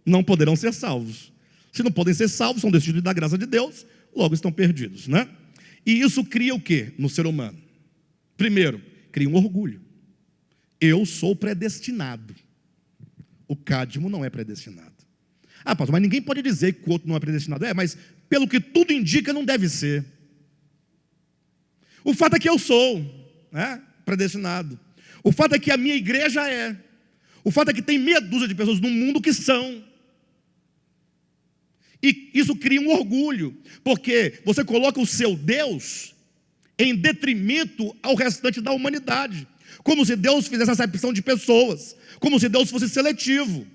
não poderão ser salvos. Se não podem ser salvos, são destituídos da graça de Deus, logo estão perdidos, né? E isso cria o que no ser humano? Primeiro, cria um orgulho. Eu sou predestinado. O Cadmo não é predestinado. Ah, pastor, mas ninguém pode dizer que o outro não é predestinado. Mas pelo que tudo indica, não deve ser. O fato é que eu sou, né, predestinado. O fato é que a minha igreja é. O fato é que tem meia dúzia de pessoas no mundo que são. E isso cria um orgulho, porque você coloca o seu Deus em detrimento ao restante da humanidade, como se Deus fizesse acepção de pessoas, como se Deus fosse seletivo.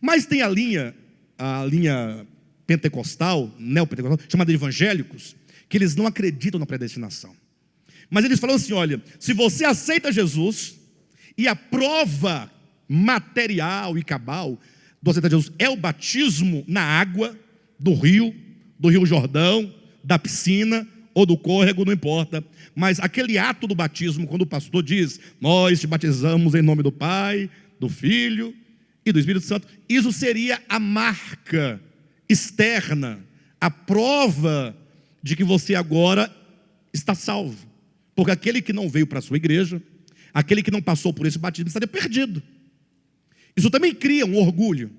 Mas tem a linha pentecostal, neopentecostal, chamada de evangélicos, que eles não acreditam na predestinação. Mas eles falam assim, olha, se você aceita Jesus, e a prova material e cabal do aceitar Jesus é o batismo na água do Rio Jordão, da piscina ou do córrego, não importa, mas aquele ato do batismo, quando o pastor diz, nós te batizamos em nome do Pai, do Filho e do Espírito Santo, isso seria a marca externa, a prova de que você agora está salvo, porque aquele que não veio para a sua igreja, aquele que não passou por esse batismo, estaria perdido. Isso também cria um orgulho,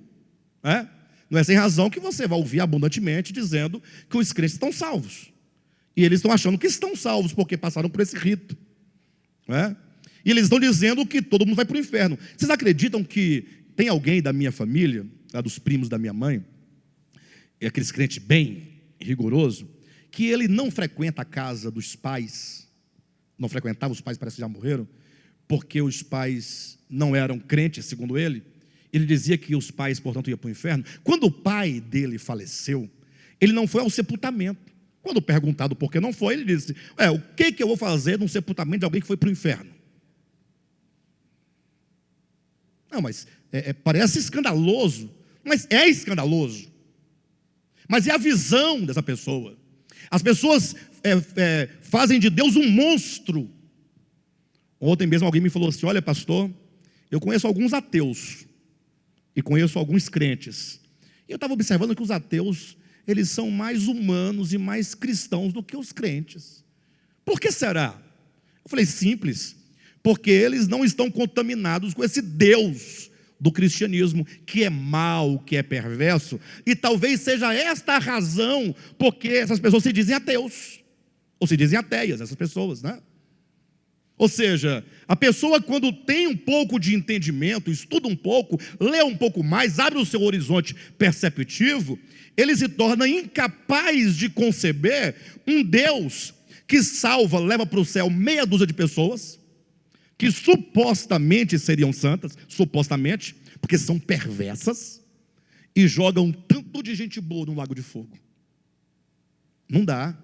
né? Não é sem razão que você vai ouvir abundantemente dizendo que os crentes estão salvos, e eles estão achando que estão salvos porque passaram por esse rito, né? E eles estão dizendo que todo mundo vai para o inferno. Vocês acreditam que tem alguém da minha família, dos primos da minha mãe, aqueles crentes bem rigoroso, que ele não frequenta a casa dos pais, não frequentava, os pais parece que já morreram, porque os pais não eram crentes, segundo ele. Ele dizia que os pais, portanto, iam para o inferno. Quando o pai dele faleceu, ele não foi ao sepultamento. Quando perguntado por que não foi, ele disse, o que eu vou fazer num sepultamento de alguém que foi para o inferno? Não, mas parece escandaloso, mas é escandaloso. Mas é a visão dessa pessoa. As pessoas fazem de Deus um monstro. Ontem mesmo alguém me falou assim, olha pastor, eu conheço alguns ateus e conheço alguns crentes. E eu estava observando que os ateus, eles são mais humanos e mais cristãos do que os crentes. Por que será? Eu falei, simples, porque eles não estão contaminados com esse Deus do cristianismo, que é mau, que é perverso, e talvez seja esta a razão porque essas pessoas se dizem ateus, ou se dizem ateias, essas pessoas, né? Ou seja, a pessoa quando tem um pouco de entendimento, estuda um pouco, lê um pouco mais, abre o seu horizonte perceptivo, ele se torna incapaz de conceber um Deus que salva, leva para o céu meia dúzia de pessoas, que supostamente seriam santas, supostamente, porque são perversas, e jogam tanto de gente boa no lago de fogo. Não dá.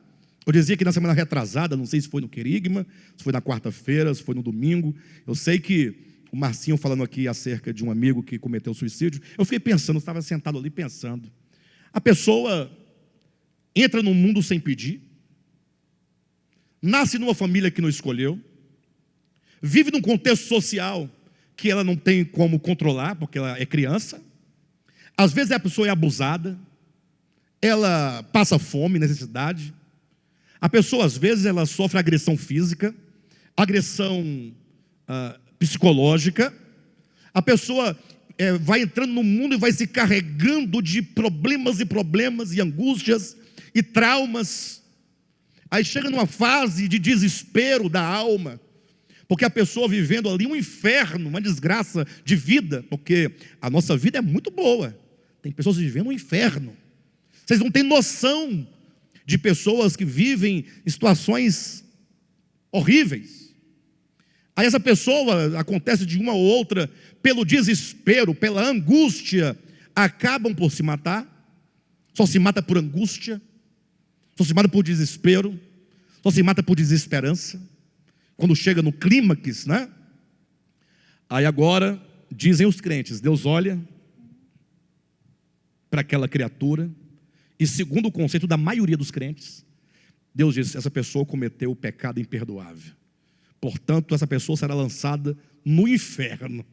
Eu dizia que na semana retrasada, não sei se foi no Querigma, se foi na quarta-feira, se foi no domingo, eu sei que o Marcinho falando aqui acerca de um amigo que cometeu suicídio, eu fiquei pensando, eu estava sentado ali pensando, a pessoa entra num mundo sem pedir, nasce numa família que não escolheu, vive num contexto social que ela não tem como controlar, porque ela é criança. Às vezes a pessoa é abusada, ela passa fome, necessidade. A pessoa às vezes ela sofre agressão física, agressão psicológica. A pessoa vai entrando no mundo e vai se carregando de problemas e angústias e traumas. Aí chega numa fase de desespero da alma, porque a pessoa vivendo ali um inferno, uma desgraça de vida, porque a nossa vida é muito boa, tem pessoas vivendo um inferno. Vocês não têm noção de pessoas que vivem em situações horríveis. Aí essa pessoa, acontece de uma ou outra, pelo desespero, pela angústia, acabam por se matar. Só se mata por angústia, só se mata por desespero, só se mata por desesperança. Quando chega no clímax, né? Aí agora, dizem os crentes, Deus olha para aquela criatura, e segundo o conceito da maioria dos crentes, Deus diz, essa pessoa cometeu o pecado imperdoável. Portanto, essa pessoa será lançada no inferno.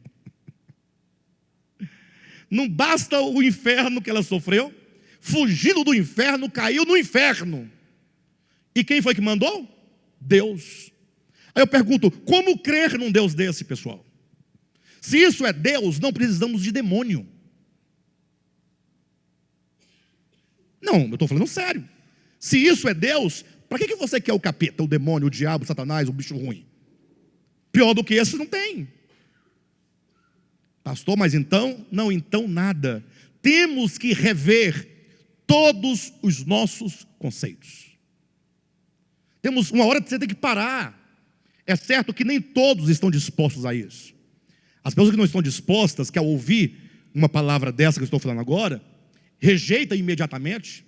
Não basta o inferno que ela sofreu, fugindo do inferno, caiu no inferno. E quem foi que mandou? Deus. Aí eu pergunto, como crer num Deus desse, pessoal? Se isso é Deus, não precisamos de demônio. Não, eu estou falando sério. Se isso é Deus, para que você quer o capeta, o demônio, o diabo, o satanás, o bicho ruim? Pior do que esse não tem. Pastor, mas então? Não, então nada. Temos que rever todos os nossos conceitos. Temos uma hora que você tem que parar. É certo que nem todos estão dispostos a isso. As pessoas que não estão dispostas, que ao ouvir uma palavra dessa que eu estou falando agora, rejeita imediatamente.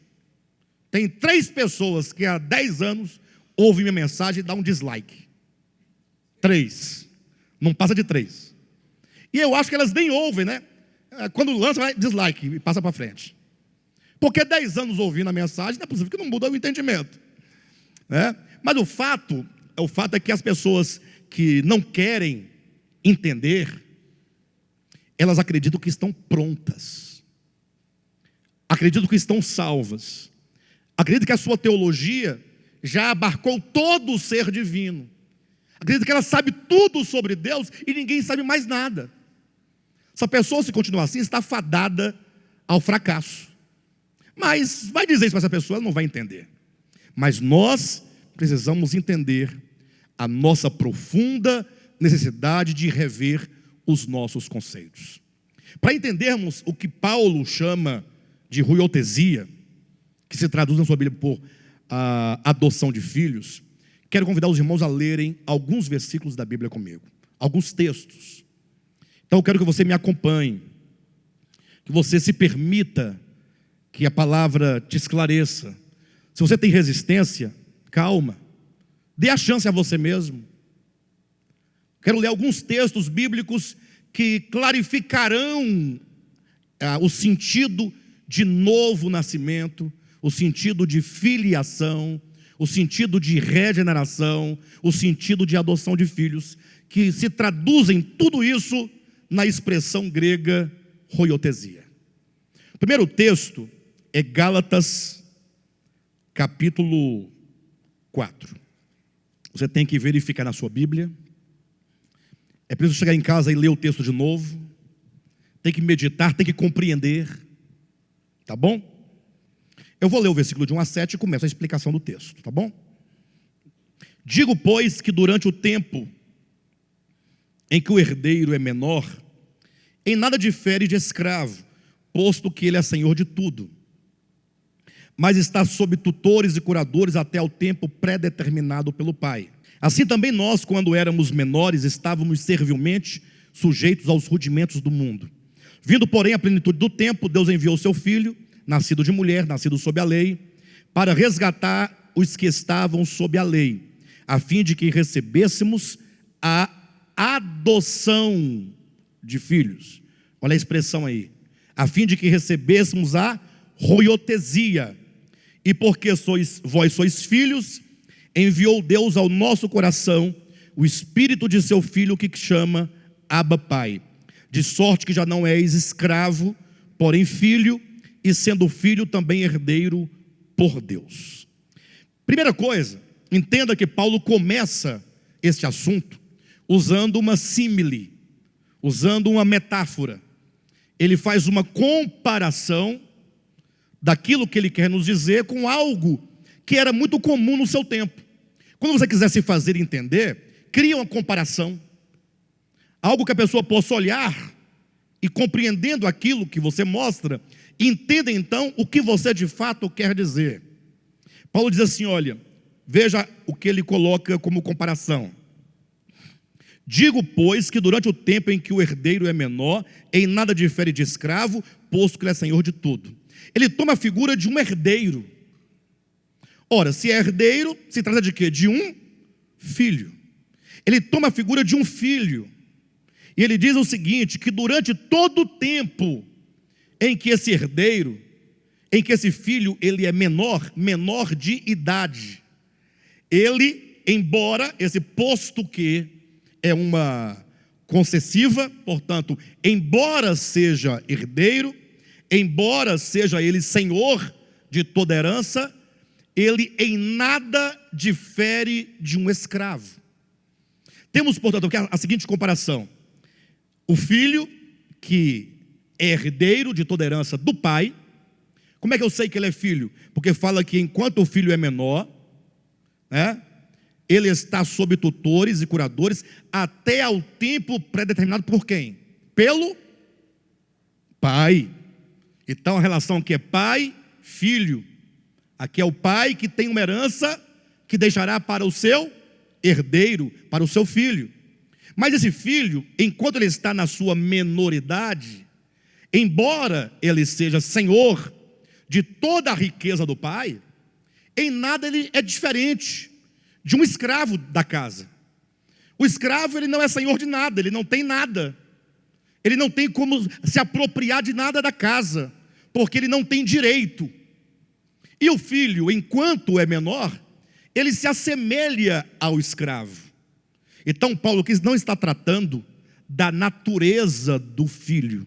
Tem 3 pessoas que há 10 anos ouvem minha mensagem e dão um dislike. 3. Não passa de 3. E eu acho que elas nem ouvem, né? Quando lança, vai dislike e passa para frente. Porque 10 anos ouvindo a mensagem, não é possível que não muda o entendimento, né? Mas o fato é que as pessoas que não querem entender, elas acreditam que estão prontas, acreditam que estão salvas, acreditam que a sua teologia já abarcou todo o ser divino, acreditam que ela sabe tudo sobre Deus e ninguém sabe mais nada. Essa pessoa, se continuar assim, está fadada ao fracasso. Mas vai dizer isso para essa pessoa, ela não vai entender. Mas nós precisamos entender a nossa profunda necessidade de rever os nossos conceitos. Para entendermos o que Paulo chama de ruiotesia, que se traduz na sua Bíblia por adoção de filhos, quero convidar os irmãos a lerem alguns versículos da Bíblia comigo, alguns textos. Então eu quero que você me acompanhe, que você se permita que a palavra te esclareça. Se você tem resistência, calma, dê a chance a você mesmo. Quero ler alguns textos bíblicos que clarificarão o sentido de novo nascimento, o sentido de filiação, o sentido de regeneração, o sentido de adoção de filhos, que se traduzem tudo isso na expressão grega ruiotesia. O primeiro texto é Gálatas, capítulo 4. Você tem que verificar na sua Bíblia. É preciso chegar em casa e ler o texto de novo, tem que meditar, tem que compreender. Tá bom? Eu vou ler o versículo de 1 a 7 e começo a explicação do texto, tá bom? Digo, pois, que durante o tempo em que o herdeiro é menor, em nada difere de escravo, posto que ele é senhor de tudo, mas está sob tutores e curadores até ao tempo pré-determinado pelo Pai. Assim também nós, quando éramos menores, estávamos servilmente sujeitos aos rudimentos do mundo. Vindo, porém, a plenitude do tempo, Deus enviou seu Filho, nascido de mulher, nascido sob a lei, para resgatar os que estavam sob a lei, a fim de que recebêssemos a adoção de filhos. Olha a expressão aí. A fim de que recebêssemos a roiotesia. E porque vós sois filhos, enviou Deus ao nosso coração o Espírito de seu Filho, que chama Abba Pai. De sorte que já não és escravo, porém filho, e sendo filho também herdeiro por Deus. Primeira coisa, entenda que Paulo começa este assunto usando uma símile, usando uma metáfora. Ele faz uma comparação daquilo que ele quer nos dizer com algo que era muito comum no seu tempo. Quando você quiser se fazer entender, cria uma comparação, algo que a pessoa possa olhar e, compreendendo aquilo que você mostra, entenda então o que você de fato quer dizer. Paulo diz assim, olha, veja o que ele coloca como comparação. Digo, pois, que durante o tempo em que o herdeiro é menor, em nada difere de escravo, posto que ele é senhor de tudo. Ele toma a figura de um herdeiro. Ora, se é herdeiro, se trata de quê? De um filho. Ele toma a figura de um filho. E ele diz o seguinte, que durante todo o tempo em que esse herdeiro, em que esse filho, ele é menor de idade, ele, embora esse posto que é uma concessiva, portanto, embora seja herdeiro, embora seja ele senhor de toda herança, ele em nada difere de um escravo. Temos, portanto, a seguinte comparação. O filho que é herdeiro de toda herança do pai. Como é que eu sei que ele é filho? Porque fala que enquanto o filho é menor, né, ele está sob tutores e curadores até ao tempo pré-determinado por quem? Pelo pai. Então a relação aqui é pai, filho. Aqui é o pai que tem uma herança que deixará para o seu herdeiro, para o seu filho. Mas esse filho, enquanto ele está na sua menoridade, embora ele seja senhor de toda a riqueza do pai, em nada ele é diferente de um escravo da casa. O escravo, ele não é senhor de nada, ele não tem nada. Ele não tem como se apropriar de nada da casa, porque ele não tem direito. E o filho, enquanto é menor, ele se assemelha ao escravo. Então Paulo aqui não está tratando da natureza do filho.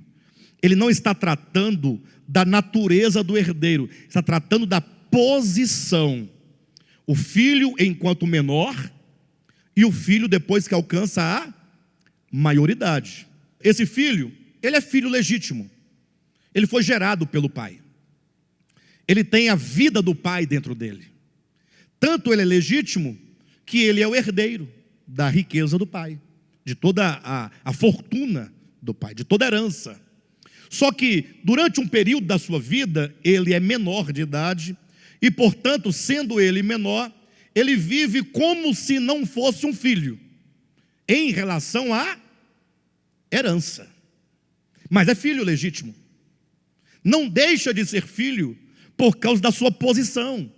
Ele não está tratando da natureza do herdeiro. Está tratando da posição. O filho enquanto menor e o filho depois que alcança a maioridade. Esse filho, ele é filho legítimo. Ele foi gerado pelo pai. Ele tem a vida do pai dentro dele. Tanto ele é legítimo que ele é o herdeiro da riqueza do pai, de toda a fortuna do pai, de toda a herança. Só que durante um período da sua vida, ele é menor de idade e, portanto, sendo ele menor, ele vive como se não fosse um filho em relação à herança. Mas é filho legítimo. Não deixa de ser filho por causa da sua posição.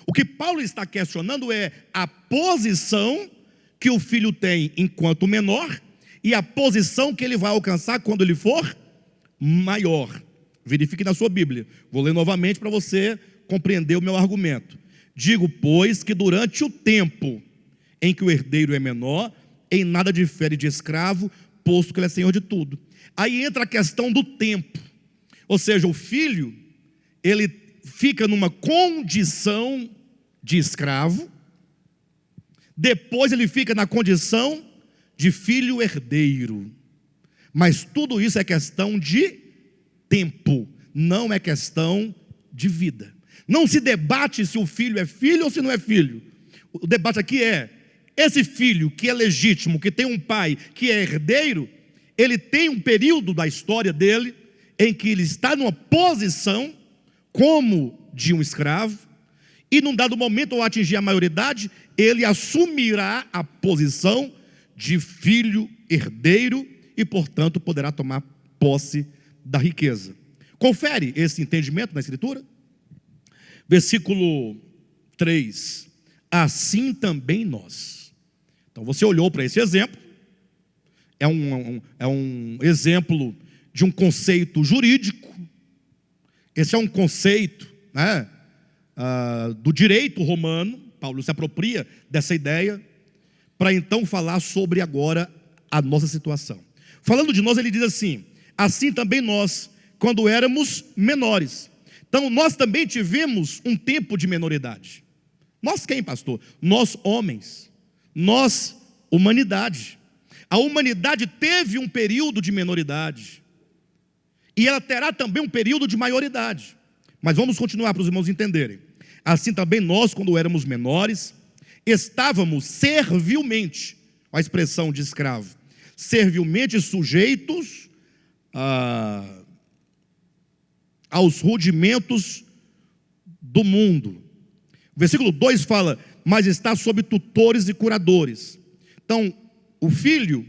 O que Paulo está questionando é a posição que o filho tem enquanto menor e a posição que ele vai alcançar quando ele for maior. Verifique na sua Bíblia. Vou ler novamente para você compreender o meu argumento. Digo, pois, que durante o tempo em que o herdeiro é menor, em nada difere de escravo, posto que ele é senhor de tudo. Aí entra a questão do tempo. Ou seja, o filho, ele fica numa condição de escravo, depois ele fica na condição de filho herdeiro. Mas tudo isso é questão de tempo, não é questão de vida. Não se debate se o filho é filho ou se não é filho. O debate aqui é: esse filho que é legítimo, que tem um pai que é herdeiro, ele tem um período da história dele em que ele está numa posição como de um escravo, e num dado momento, ao atingir a maioridade, ele assumirá a posição de filho herdeiro e, portanto, poderá tomar posse da riqueza. Confere esse entendimento na Escritura? Versículo 3: assim também nós. Então você olhou para esse exemplo, é um exemplo de um conceito jurídico. Esse é um conceito, né, do direito romano. Paulo se apropria dessa ideia para então falar sobre agora a nossa situação. Falando de nós, ele diz assim: assim também nós, quando éramos menores. Então nós também tivemos um tempo de menoridade. Nós quem, pastor? Nós homens, nós humanidade. A humanidade teve um período de menoridade, e ela terá também um período de maioridade. Mas vamos continuar para os irmãos entenderem. Assim também nós, quando éramos menores, estávamos servilmente, a expressão de escravo, servilmente sujeitos aos rudimentos do mundo. O versículo 2 fala: mas está sob tutores e curadores. Então, o filho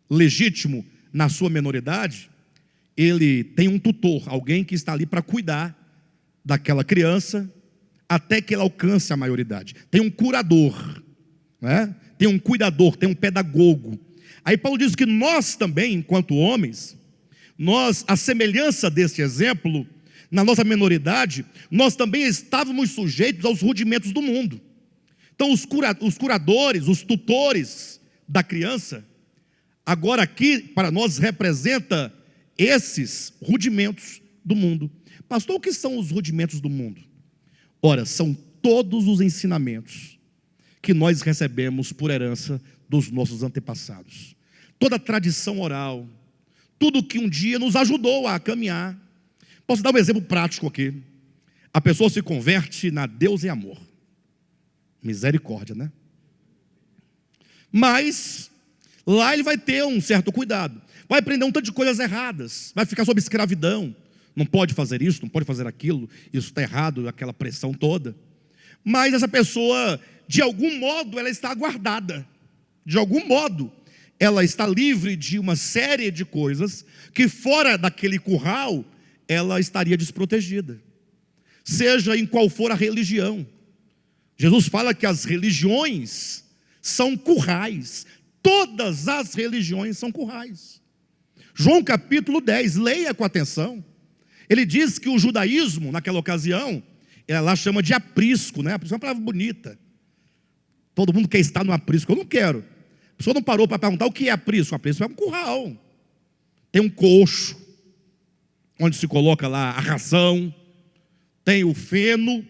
legítimo na sua menoridade, ele tem um tutor, alguém que está ali para cuidar daquela criança até que ela alcance a maioridade. Tem um curador, né? Tem um cuidador, tem um pedagogo. Aí Paulo diz que nós também, enquanto homens, nós, à semelhança desse exemplo, na nossa menoridade, nós também estávamos sujeitos aos rudimentos do mundo. Então os curadores, os tutores da criança, agora aqui para nós representa esses rudimentos do mundo. Pastor, o que são os rudimentos do mundo? Ora, são todos os ensinamentos que nós recebemos por herança dos nossos antepassados. Toda a tradição oral, tudo que um dia nos ajudou a caminhar. Posso dar um exemplo prático aqui. A pessoa se converte na Deus é amor. Misericórdia, né? Mas lá ele vai ter um certo cuidado. Vai aprender um tanto de coisas erradas. Vai ficar sob escravidão. Não pode fazer isso, não pode fazer aquilo. Isso está errado, aquela pressão toda. Mas essa pessoa, de algum modo, ela está guardada. De algum modo, ela está livre de uma série de coisas que fora daquele curral, ela estaria desprotegida. Seja em qual for a religião. Jesus fala que as religiões são currais. Todas as religiões são currais. João capítulo 10, leia com atenção. Ele diz que o judaísmo, naquela ocasião, ela chama de aprisco, né? Aprisco é uma palavra bonita. Todo mundo quer estar no aprisco, eu não quero. A pessoa não parou para perguntar o que é aprisco. Aprisco é um curral. Tem um coxo, onde se coloca lá a ração, tem o feno,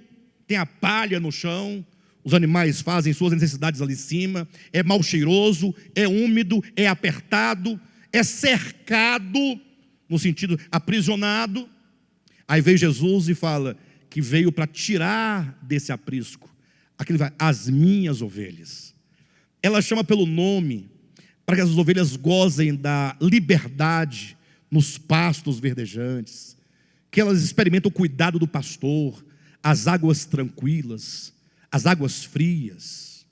tem a palha no chão, os animais fazem suas necessidades ali em cima, é mal cheiroso, é úmido, é apertado, é cercado, no sentido aprisionado. Aí veio Jesus e fala que veio para tirar desse aprisco, aquele vai, as minhas ovelhas. Ela chama pelo nome, para que as ovelhas gozem da liberdade nos pastos verdejantes, que elas experimentam o cuidado do pastor, as águas tranquilas, as águas frias,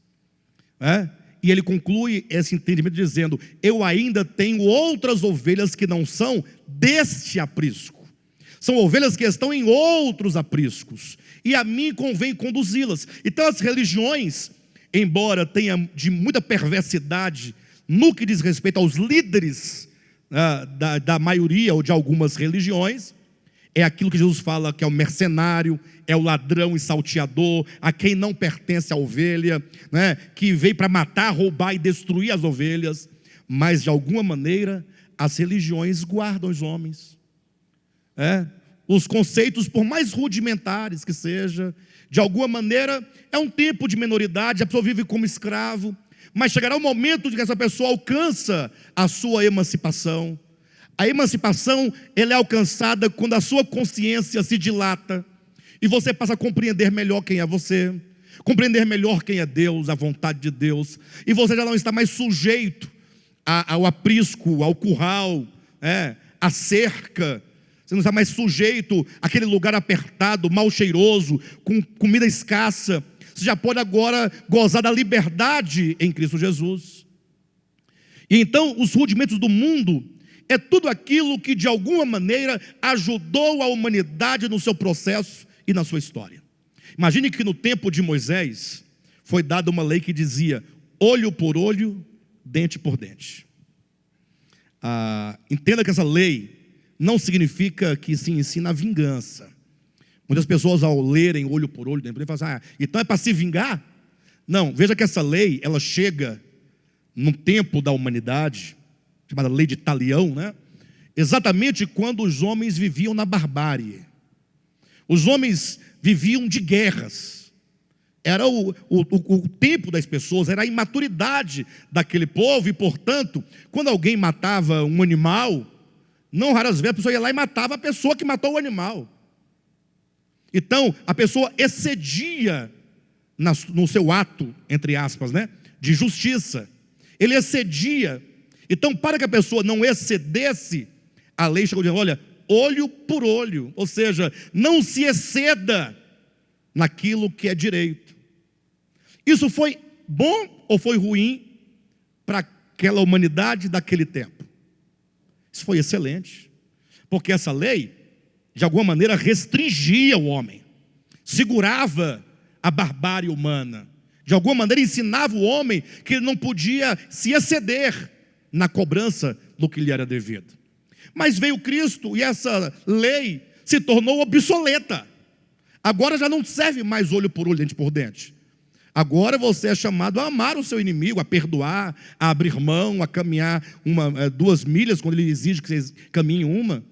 E ele conclui esse entendimento dizendo: eu ainda tenho outras ovelhas que não são deste aprisco. São ovelhas que estão em outros apriscos, e a mim convém conduzi-las. Então as religiões, embora tenham de muita perversidade no que diz respeito aos líderes da maioria ou de algumas religiões, é aquilo que Jesus fala que é o mercenário, é o ladrão e salteador, a quem não pertence a ovelha, né, que veio para matar, roubar e destruir as ovelhas. Mas de alguma maneira as religiões guardam os homens. Os conceitos, por mais rudimentares que seja, de alguma maneira é um tempo de menoridade, a pessoa vive como escravo, Mas chegará o momento de que essa pessoa alcança a sua emancipação. A emancipação, ela é alcançada quando a sua consciência se dilata e você passa a compreender melhor quem é você, compreender melhor quem é Deus, a vontade de Deus, e você já não está mais sujeito ao aprisco, ao curral, à cerca. Você não está mais sujeito àquele lugar apertado, mal cheiroso, com comida escassa. Você já pode agora gozar da liberdade em Cristo Jesus. E então os rudimentos do mundo é tudo aquilo que de alguma maneira ajudou a humanidade no seu processo e na sua história. Imagine que no tempo de Moisés foi dada uma lei que dizia: olho por olho, dente por dente. Entenda que essa lei não significa que se ensina a vingança. Muitas pessoas, ao lerem olho por olho, dente por dente, falam assim: então é para se vingar? Não, veja que essa lei, ela chega no tempo da humanidade, chamada lei de Talião, exatamente quando os homens viviam na barbárie. Os homens viviam de guerras. Era o tempo das pessoas, era a imaturidade daquele povo, e portanto, quando alguém matava um animal, não raras vezes a pessoa ia lá e matava a pessoa que matou o animal. Então, a pessoa excedia no seu ato, entre aspas, de justiça. Ele excedia. Então, para que a pessoa não excedesse, a lei chegou dizendo: olha, olho por olho, ou seja, não se exceda naquilo que é direito. Isso foi bom ou foi ruim para aquela humanidade daquele tempo? Isso foi excelente, porque essa lei, de alguma maneira, restringia o homem, segurava a barbárie humana, de alguma maneira ensinava o homem que ele não podia se exceder na cobrança do que lhe era devido. Mas veio Cristo e essa lei se tornou obsoleta. Agora já não serve mais olho por olho, dente por dente. Agora você é chamado a amar o seu inimigo, a perdoar, a abrir mão, a caminhar 2 milhas, quando ele exige que vocês caminhem uma.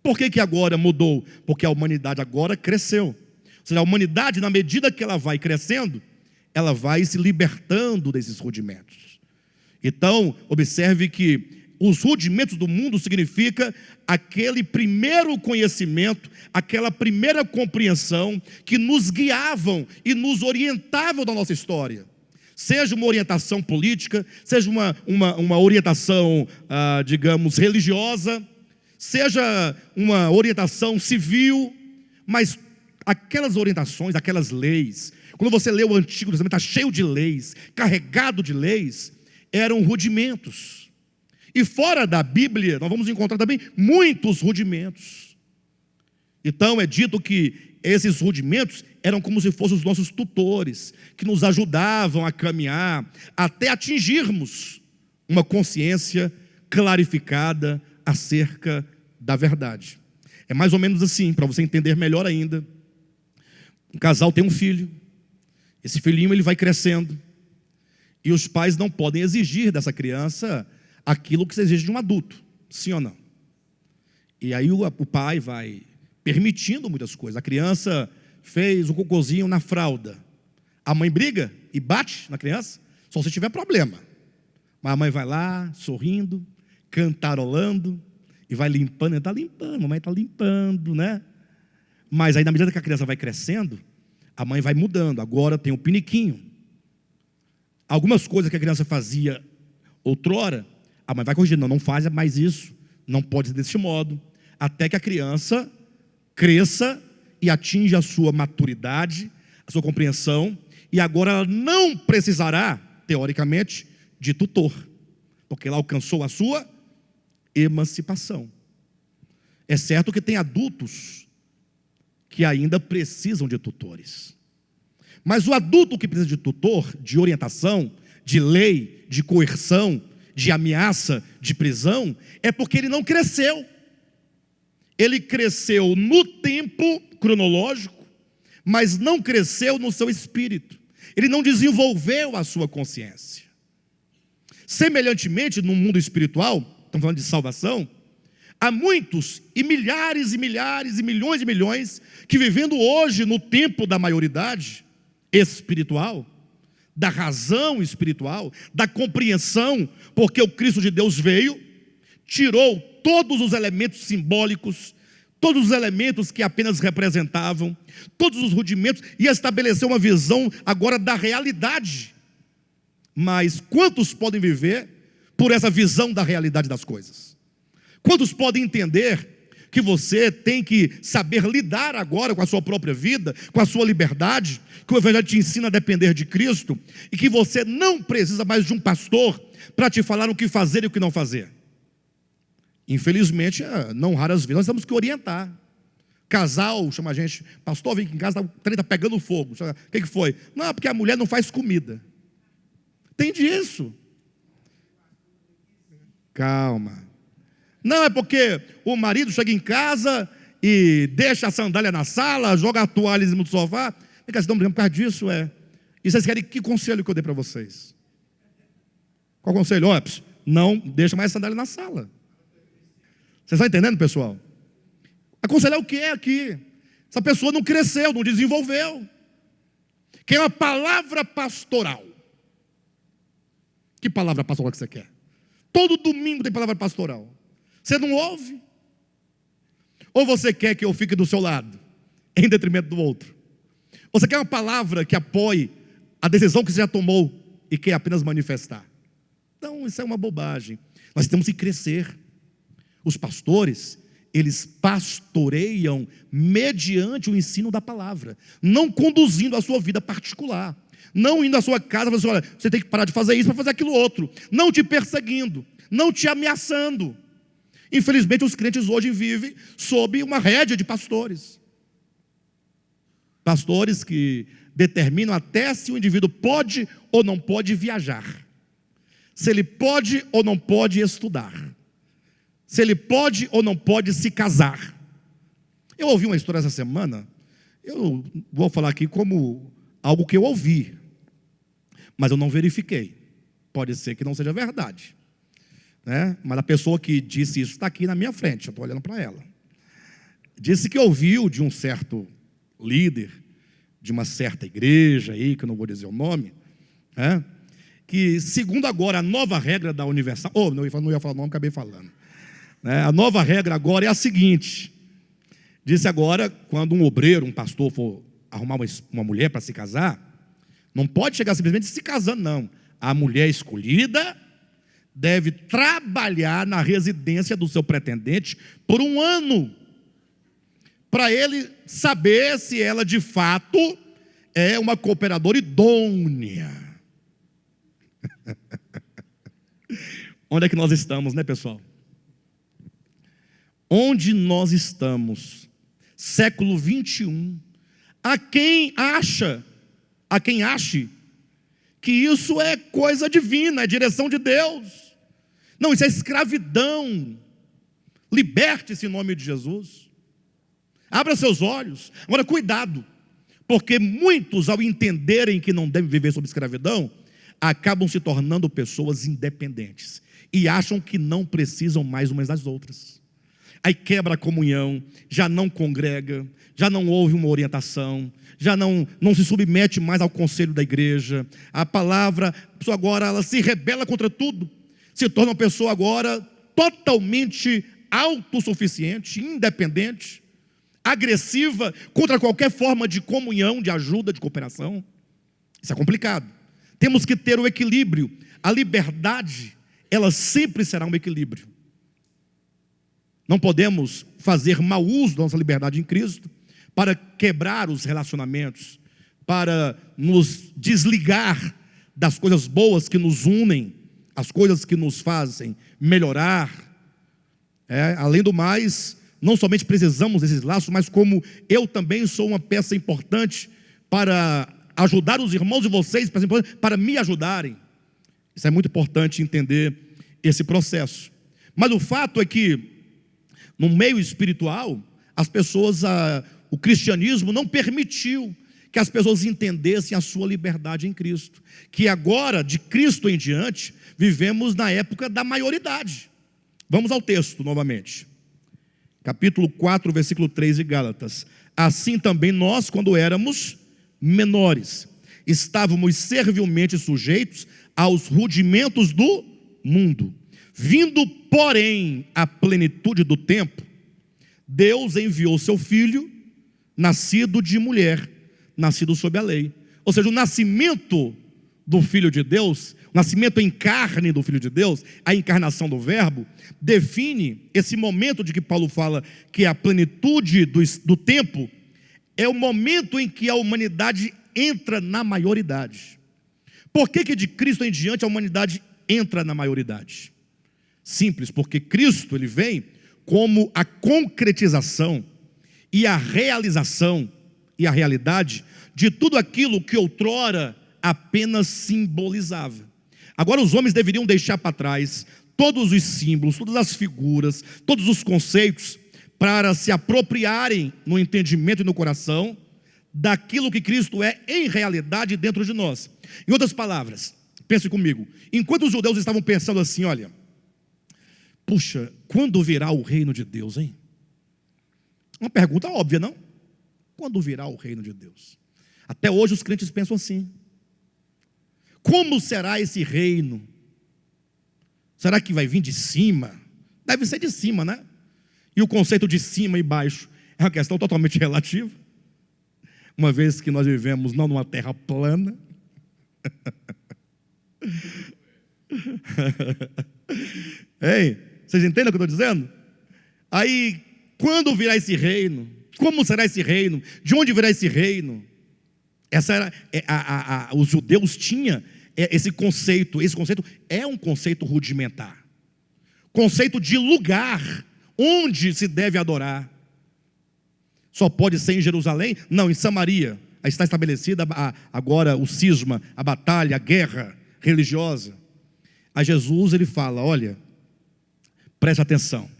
Por que agora mudou? Porque a humanidade agora cresceu. Ou seja, a humanidade, na medida que ela vai crescendo, ela vai se libertando desses rudimentos. Então, observe que os rudimentos do mundo significa aquele primeiro conhecimento, aquela primeira compreensão que nos guiavam e nos orientavam da nossa história. Seja uma orientação política, seja uma orientação, digamos, religiosa, seja uma orientação civil, mas aquelas orientações, aquelas leis, quando você lê o Antigo Testamento, está cheio de leis, carregado de leis, eram rudimentos. E fora da Bíblia, nós vamos encontrar também muitos rudimentos. Então é dito que esses rudimentos eram como se fossem os nossos tutores, que nos ajudavam a caminhar até atingirmos uma consciência clarificada acerca da verdade. É mais ou menos assim, para você entender melhor ainda. Um casal tem um filho, esse filhinho ele vai crescendo, e os pais não podem exigir dessa criança aquilo que se exige de um adulto, sim ou não? E aí o pai vai permitindo muitas coisas. A criança fez um cocôzinho na fralda, a mãe briga e bate na criança, só se tiver problema. Mas a mãe vai lá, sorrindo, cantarolando, e vai limpando, está limpando, a mamãe está limpando, Mas aí na medida que a criança vai crescendo, a mãe vai mudando, agora tem um piniquinho. Algumas coisas que a criança fazia outrora, a mãe vai corrigindo: não faz mais isso, não pode ser desse modo, até que a criança cresça e atinja a sua maturidade, a sua compreensão, e agora ela não precisará, teoricamente, de tutor, porque ela alcançou a sua emancipação. É certo que tem adultos que ainda precisam de tutores, mas o adulto que precisa de tutor, de orientação, de lei, de coerção, de ameaça, de prisão, é porque ele não cresceu. Ele cresceu no tempo cronológico, mas não cresceu no seu espírito. Ele não desenvolveu a sua consciência. Semelhantemente, no mundo espiritual, estamos falando de salvação, há muitos, e milhares, e milhares, e milhões, que vivendo hoje no tempo da maioridade espiritual, da razão espiritual, da compreensão, porque o Cristo de Deus veio, tirou todos os elementos simbólicos, todos os elementos que apenas representavam, todos os rudimentos, e estabeleceu uma visão agora da realidade. Mas quantos podem viver por essa visão da realidade das coisas? Quantos podem entender que você tem que saber lidar agora com a sua própria vida, com a sua liberdade, que o Evangelho te ensina a depender de Cristo, e que você não precisa mais de um pastor para te falar o que fazer e o que não fazer? Infelizmente, não raras vezes, nós temos que orientar. Casal chama a gente, pastor, vem aqui em casa, o trem está pegando fogo. O que foi? Não, porque a mulher não faz comida. Entende isso? Calma. Não, é porque o marido chega em casa e deixa a sandália na sala, joga a toalha em cima do sofá. Vocês estão brincando por causa disso? E vocês querem que conselho que eu dei para vocês? Qual conselho? Não deixa mais a sandália na sala. Vocês estão entendendo, pessoal? Aconselhar o que é aqui? Essa pessoa não cresceu, não desenvolveu. Quer uma palavra pastoral. Que palavra pastoral que você quer? Todo domingo tem palavra pastoral. Você não ouve? Ou você quer que eu fique do seu lado, em detrimento do outro? Ou você quer uma palavra que apoie a decisão que você já tomou e quer apenas manifestar? Então, isso é uma bobagem. Nós temos que crescer. Os pastores, eles pastoreiam mediante o ensino da palavra, não conduzindo a sua vida particular, não indo à sua casa e falando assim, olha, você tem que parar de fazer isso para fazer aquilo outro, não te perseguindo, não te ameaçando. Infelizmente, os crentes hoje vivem sob uma rédea de pastores. Pastores que determinam até se o indivíduo pode ou não pode viajar, se ele pode ou não pode estudar, se ele pode ou não pode se casar. Eu ouvi uma história essa semana, eu vou falar aqui como algo que eu ouvi, mas eu não verifiquei. Pode ser que não seja verdade, né? Mas a pessoa que disse isso está aqui na minha frente, eu estou olhando para ela. Disse que ouviu de um certo líder, de uma certa igreja aí, que eu não vou dizer o nome, né? Que segundo agora a nova regra da Universal, não ia falar o nome, acabei falando. A nova regra agora é a seguinte: disse agora, quando um obreiro, um pastor for arrumar uma mulher para se casar, não pode chegar simplesmente se casando, não. A mulher escolhida deve trabalhar na residência do seu pretendente por 1 ano, para ele saber se ela de fato é uma cooperadora idônea. Onde é que nós estamos, né, pessoal? Onde nós estamos? Século 21. A quem ache que isso é coisa divina, é direção de Deus. Não, isso é escravidão. Liberte-se em nome de Jesus. Abra seus olhos. Agora, cuidado, porque muitos, ao entenderem que não devem viver sob escravidão, acabam se tornando pessoas independentes e acham que não precisam mais umas das outras. Aí quebra a comunhão, já não congrega, já não ouve uma orientação, já não se submete mais ao conselho da igreja. A pessoa agora ela se rebela contra tudo, se torna uma pessoa agora totalmente autossuficiente, independente, agressiva contra qualquer forma de comunhão, de ajuda, de cooperação. Isso é complicado. Temos que ter o equilíbrio. A liberdade, ela sempre será um equilíbrio. Não podemos fazer mau uso da nossa liberdade em Cristo para quebrar os relacionamentos, para nos desligar das coisas boas que nos unem, as coisas que nos fazem melhorar. Além do mais, não somente precisamos desses laços, mas como eu também sou uma peça importante para ajudar os irmãos de vocês, para me ajudarem. Isso é muito importante entender esse processo. Mas o fato é que no meio espiritual, as pessoas, o cristianismo não permitiu que as pessoas entendessem a sua liberdade em Cristo. Que agora, de Cristo em diante, vivemos na época da maioridade. Vamos ao texto novamente. Capítulo 4, versículo 3 de Gálatas. Assim também nós, quando éramos menores, estávamos servilmente sujeitos aos rudimentos do mundo. Vindo, porém, à plenitude do tempo, Deus enviou seu Filho, nascido de mulher, nascido sob a lei. Ou seja, o nascimento do Filho de Deus, o nascimento em carne do Filho de Deus, a encarnação do Verbo, define esse momento de que Paulo fala que a plenitude do tempo é o momento em que a humanidade entra na maioridade. Por que de Cristo em diante a humanidade entra na maioridade? Simples, porque Cristo ele vem como a concretização e a realização e a realidade de tudo aquilo que outrora apenas simbolizava. Agora os homens deveriam deixar para trás todos os símbolos, todas as figuras, todos os conceitos, para se apropriarem no entendimento e no coração daquilo que Cristo é em realidade dentro de nós. Em outras palavras, pense comigo, enquanto os judeus estavam pensando assim, olha, puxa, quando virá o reino de Deus, hein? Uma pergunta óbvia, não? Quando virá o reino de Deus? Até hoje os crentes pensam assim. Como será esse reino? Será que vai vir de cima? Deve ser de cima, né? E o conceito de cima e baixo é uma questão totalmente relativa, uma vez que nós vivemos não numa terra plana. Ei, vocês entendem o que eu estou dizendo? Aí, quando virá esse reino? Como será esse reino? De onde virá esse reino? Essa era, os judeus tinham esse conceito é um conceito rudimentar, conceito de lugar onde se deve adorar. Só pode ser em Jerusalém? Não, em Samaria. Aí está estabelecida agora o cisma, a batalha, a guerra religiosa. A Jesus ele fala, olha, preste atenção,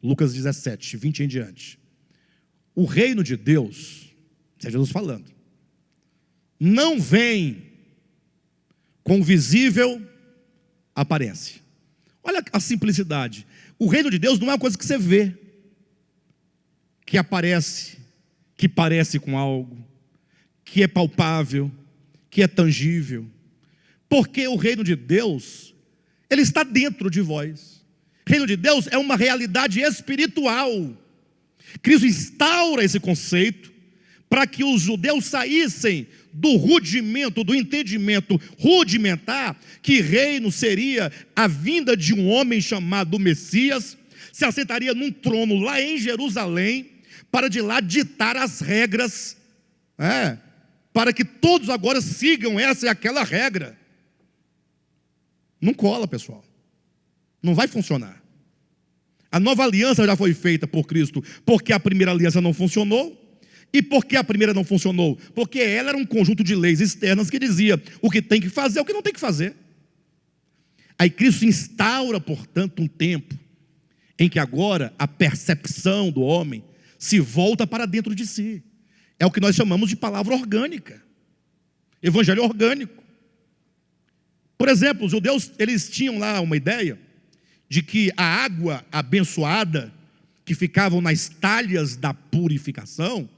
Lucas 17, 20 em diante. O reino de Deus, isso é Jesus falando, não vem com visível aparência. Olha a simplicidade. O reino de Deus não é uma coisa que você vê, que aparece, que parece com algo, que é palpável, que é tangível. Porque o reino de Deus, ele está dentro de vós. O reino de Deus é uma realidade espiritual. Cristo instaura esse conceito para que os judeus saíssem do rudimento, do entendimento rudimentar, que reino seria a vinda de um homem chamado Messias, se assentaria num trono lá em Jerusalém, para de lá ditar as regras, para que todos agora sigam essa e aquela regra. Não cola, pessoal, não vai funcionar. A nova aliança já foi feita por Cristo, porque a primeira aliança não funcionou. E por que a primeira não funcionou? Porque ela era um conjunto de leis externas que dizia o que tem que fazer, o que não tem que fazer. Aí Cristo instaura, portanto, um tempo em que agora a percepção do homem se volta para dentro de si. É o que nós chamamos de palavra orgânica, evangelho orgânico. Por exemplo, os judeus, eles tinham lá uma ideia de que a água abençoada, que ficavam nas talhas da purificação,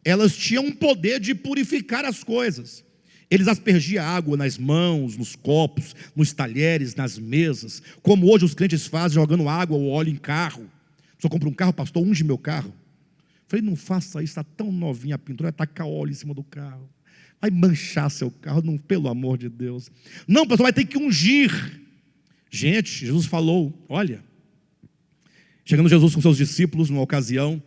elas tinham um poder de purificar as coisas. Eles aspergiam água nas mãos, nos copos, nos talheres, nas mesas, como hoje os crentes fazem, jogando água ou óleo em carro. Só compra um carro, pastor, unge meu carro. Falei, não faça isso, está tão novinha a pintura, vai tacar óleo em cima do carro, vai manchar seu carro, não, pelo amor de Deus. Não, pastor, vai ter que ungir. Gente, Jesus falou, olha, chegando Jesus com seus discípulos numa ocasião,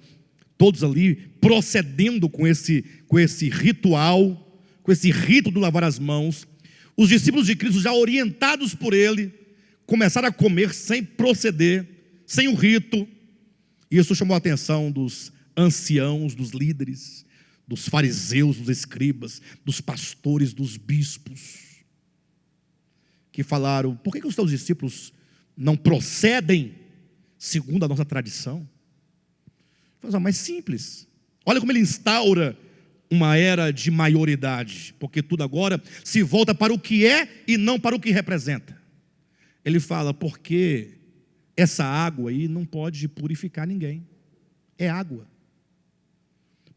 todos ali procedendo com esse ritual, com esse rito do lavar as mãos, os discípulos de Cristo, já orientados por ele, começaram a comer sem proceder, sem o rito. E isso chamou a atenção dos anciãos, dos líderes, dos fariseus, dos escribas, dos pastores, dos bispos, que falaram, por que os teus discípulos não procedem segundo a nossa tradição? Mais simples. Olha como ele instaura uma era de maioridade, porque tudo agora se volta para o que é e não para o que representa. Ele fala, porque essa água aí não pode purificar ninguém. É água.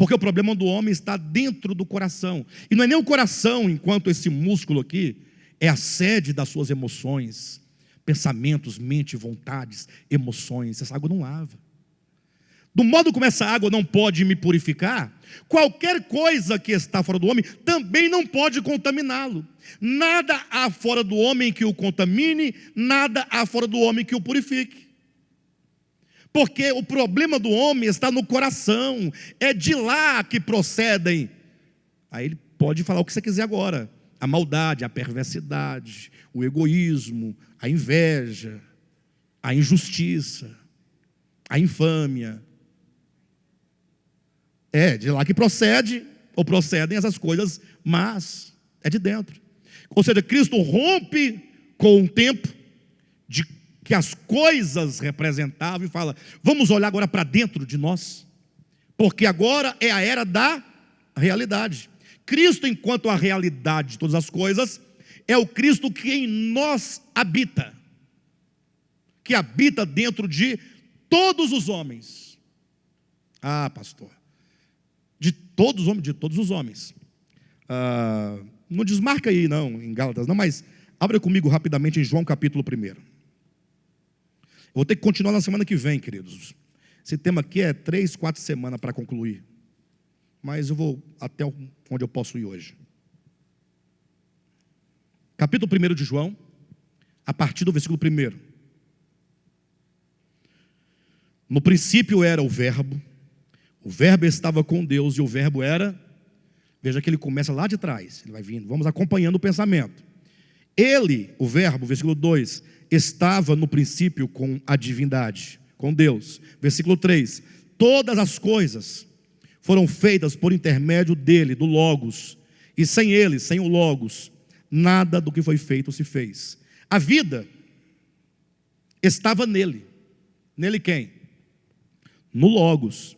Porque o problema do homem está dentro do coração. E não é nem o coração, enquanto esse músculo aqui é a sede das suas emoções, pensamentos, mente, vontades, emoções. Essa água não lava. Do modo como essa água não pode me purificar, qualquer coisa que está fora do homem também não pode contaminá-lo. Nada há fora do homem que o contamine, nada há fora do homem que o purifique. Porque o problema do homem está no coração, é de lá que procedem. Aí ele pode falar o que você quiser agora: a maldade, a perversidade, o egoísmo, a inveja, a injustiça, a infâmia. É de lá que procede, ou procedem essas coisas, mas é de dentro. Ou seja, Cristo rompe com o tempo de que as coisas representavam e fala: vamos olhar agora para dentro de nós, porque agora é a era da realidade. Cristo, enquanto a realidade de todas as coisas, é o Cristo que em nós habita, que habita dentro de todos os homens. Ah, pastor, de todos os homens. Não desmarca aí não, em Gálatas não, mas abra comigo rapidamente em João capítulo 1. Vou ter que continuar na semana que vem, queridos. Esse tema aqui é 3, 4 semanas para concluir, mas eu vou até onde eu posso ir hoje. Capítulo 1 de João, a partir do versículo 1. No princípio era o Verbo estava com Deus, e o Verbo era... Veja que ele começa lá de trás, ele vai vindo, vamos acompanhando o pensamento. Ele, o Verbo, versículo 2, estava no princípio com a divindade, com Deus. Versículo 3, todas as coisas foram feitas por intermédio dele, do Logos, e sem ele, sem o Logos, nada do que foi feito se fez. A vida estava nele. Nele quem? No Logos.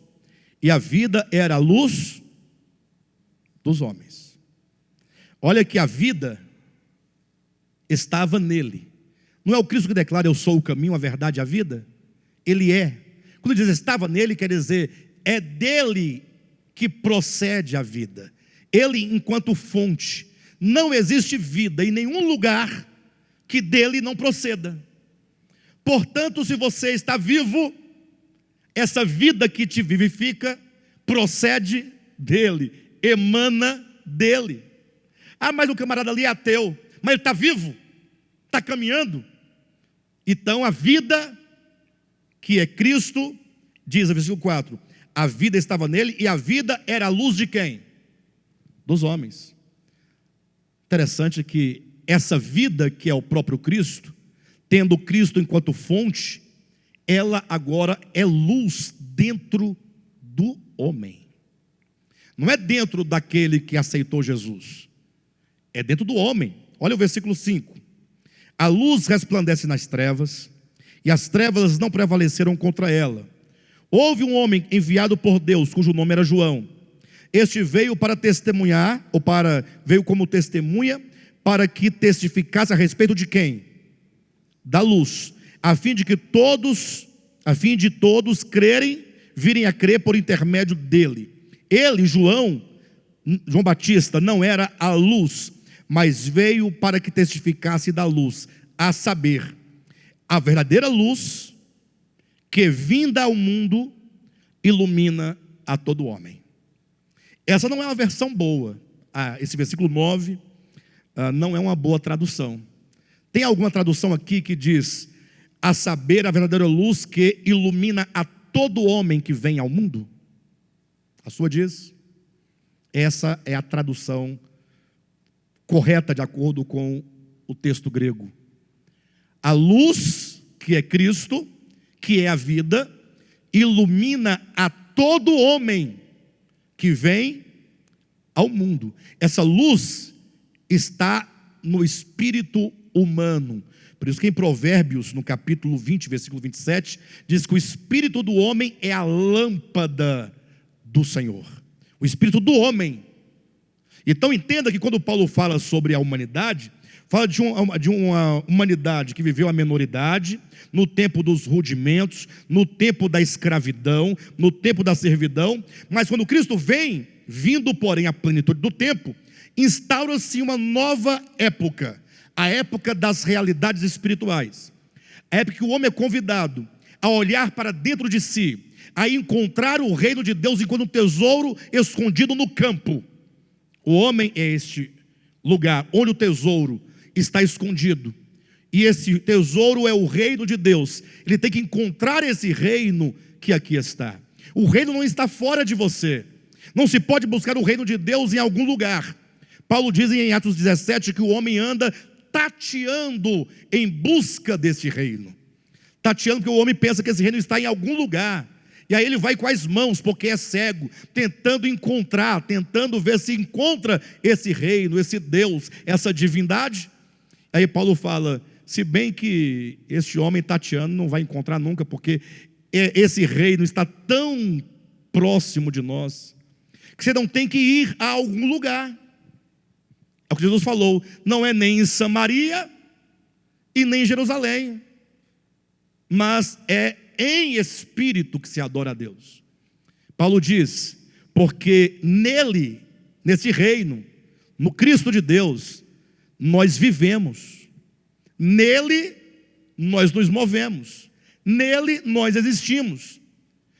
E a vida era a luz dos homens. Olha que a vida estava nele. Não é o Cristo que declara: eu sou o caminho, a verdade e a vida? Ele é. Quando diz estava nele, quer dizer, é dele que procede a vida. Ele enquanto fonte. Não existe vida em nenhum lugar que dele não proceda. Portanto, se você está vivo, essa vida que te vivifica procede dele, emana dele. Ah, mas o camarada ali é ateu, mas ele está vivo, está caminhando. Então a vida que é Cristo, diz no versículo 4, a vida estava nele, e a vida era a luz de quem? Dos homens. Interessante que essa vida que é o próprio Cristo, tendo Cristo enquanto fonte, ela agora é luz dentro do homem. Não é dentro daquele que aceitou Jesus, é dentro do homem. Olha o versículo 5. A luz resplandece nas trevas, e as trevas não prevaleceram contra ela. Houve um homem enviado por Deus, cujo nome era João. Este veio para testemunhar, veio como testemunha, para que testificasse a respeito de quem? Da luz, a fim de todos virem a crer por intermédio dele. Ele, João Batista, não era a luz, mas veio para que testificasse da luz, a saber, a verdadeira luz, que vinda ao mundo, ilumina a todo homem. Essa não é uma versão boa. Esse versículo 9 não é uma boa tradução. Tem alguma tradução aqui que diz: a saber, a verdadeira luz que ilumina a todo homem que vem ao mundo? A sua diz: essa é a tradução correta de acordo com o texto grego. A luz, que é Cristo, que é a vida, ilumina a todo homem que vem ao mundo. Essa luz está no espírito humano. Por isso que em Provérbios, no capítulo 20, versículo 27, diz que o espírito do homem é a lâmpada do Senhor. O espírito do homem. Então entenda que quando Paulo fala sobre a humanidade, Fala de uma humanidade que viveu a menoridade, no tempo dos rudimentos, no tempo da escravidão, no tempo da servidão. Mas quando Cristo vem, vindo porém à plenitude do tempo, instaura-se uma nova época, a época das realidades espirituais. A época que o homem é convidado a olhar para dentro de si, a encontrar o reino de Deus enquanto um tesouro escondido no campo. O homem é este lugar onde o tesouro está escondido, e esse tesouro é o reino de Deus. Ele tem que encontrar esse reino que aqui está. O reino não está fora de você. Não se pode buscar o reino de Deus em algum lugar. Paulo diz em Atos 17 que o homem anda tateando em busca desse reino. Tateando porque o homem pensa que esse reino está em algum lugar. E aí ele vai com as mãos, porque é cego, tentando encontrar, tentando ver se encontra esse reino, esse Deus, essa divindade. Aí Paulo fala, se bem que este homem tateando não vai encontrar nunca, porque esse reino está tão próximo de nós, que você não tem que ir a algum lugar. É o que Jesus falou, não é nem em Samaria e nem em Jerusalém, mas é em espírito que se adora a Deus. Paulo diz, porque nele, nesse reino, no Cristo de Deus, nós vivemos, nele nós nos movemos, nele nós existimos.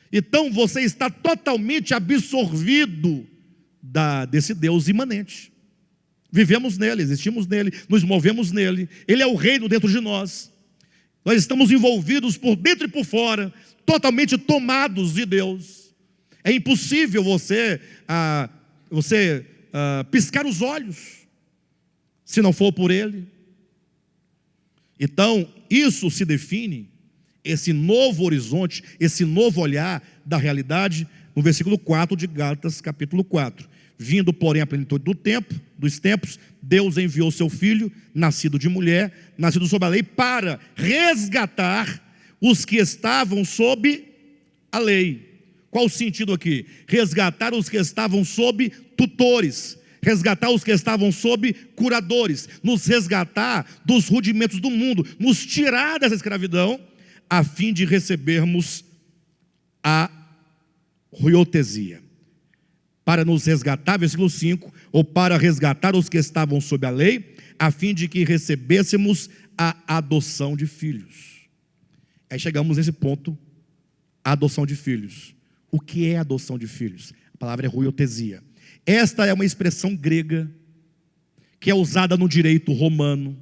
Então você está totalmente absorvido desse Deus imanente. Vivemos nele, existimos nele, nos movemos nele. Ele é o reino dentro de nós. Nós estamos envolvidos por dentro e por fora, totalmente tomados de Deus. É impossível você piscar os olhos, se não for por Ele. Então, isso se define, esse novo horizonte, esse novo olhar da realidade, no versículo 4 de Gálatas, capítulo 4. Vindo, porém, à plenitude dos tempos, Deus enviou seu Filho, nascido de mulher, nascido sob a lei, para resgatar os que estavam sob a lei. Qual o sentido aqui? Resgatar os que estavam sob tutores, resgatar os que estavam sob curadores, nos resgatar dos rudimentos do mundo, nos tirar dessa escravidão, a fim de recebermos a ruiotesia. Para nos resgatar, versículo 5, ou para resgatar os que estavam sob a lei, a fim de que recebêssemos a adoção de filhos. Aí chegamos nesse ponto, a adoção de filhos. O que é adoção de filhos? A palavra é ruiotesia. Esta é uma expressão grega, que é usada no direito romano,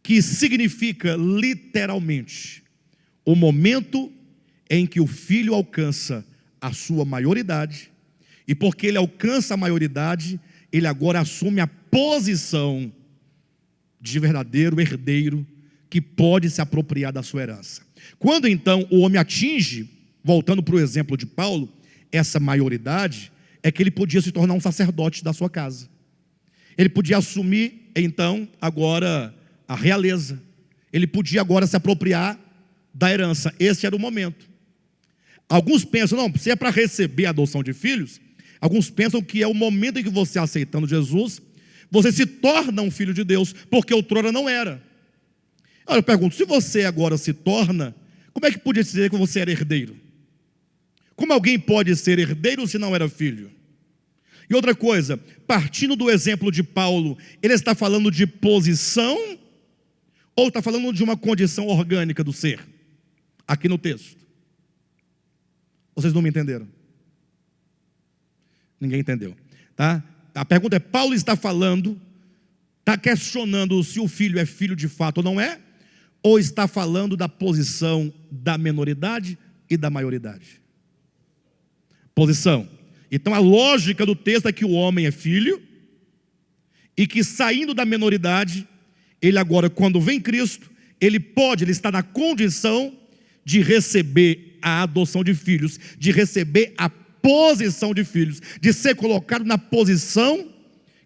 que significa literalmente o momento em que o filho alcança a sua maioridade, e porque ele alcança a maioridade, ele agora assume a posição de verdadeiro herdeiro, que pode se apropriar da sua herança. Quando então o homem atinge, voltando para o exemplo de Paulo, essa maioridade, é que ele podia se tornar um sacerdote da sua casa. Ele podia assumir então agora a realeza, ele podia agora se apropriar da herança. Esse era o momento. Alguns pensam, não, se é para receber a adoção de filhos, alguns pensam que é o momento em que você, aceitando Jesus, você se torna um filho de Deus, porque outrora não era. Olha, eu pergunto, se você agora se torna, como é que podia dizer que você era herdeiro? Como alguém pode ser herdeiro se não era filho? E outra coisa, partindo do exemplo de Paulo, ele está falando de posição, ou está falando de uma condição orgânica do ser? Aqui no texto. Vocês não me entenderam? Ninguém entendeu, tá? A pergunta é, Paulo está falando, está questionando se o filho é filho de fato ou não é, ou está falando da posição da menoridade e da maioridade? Posição. Então a lógica do texto é que o homem é filho, e que saindo da menoridade, ele agora, quando vem Cristo, ele está na condição de receber a adoção de filhos, de receber a posição de filhos, de ser colocado na posição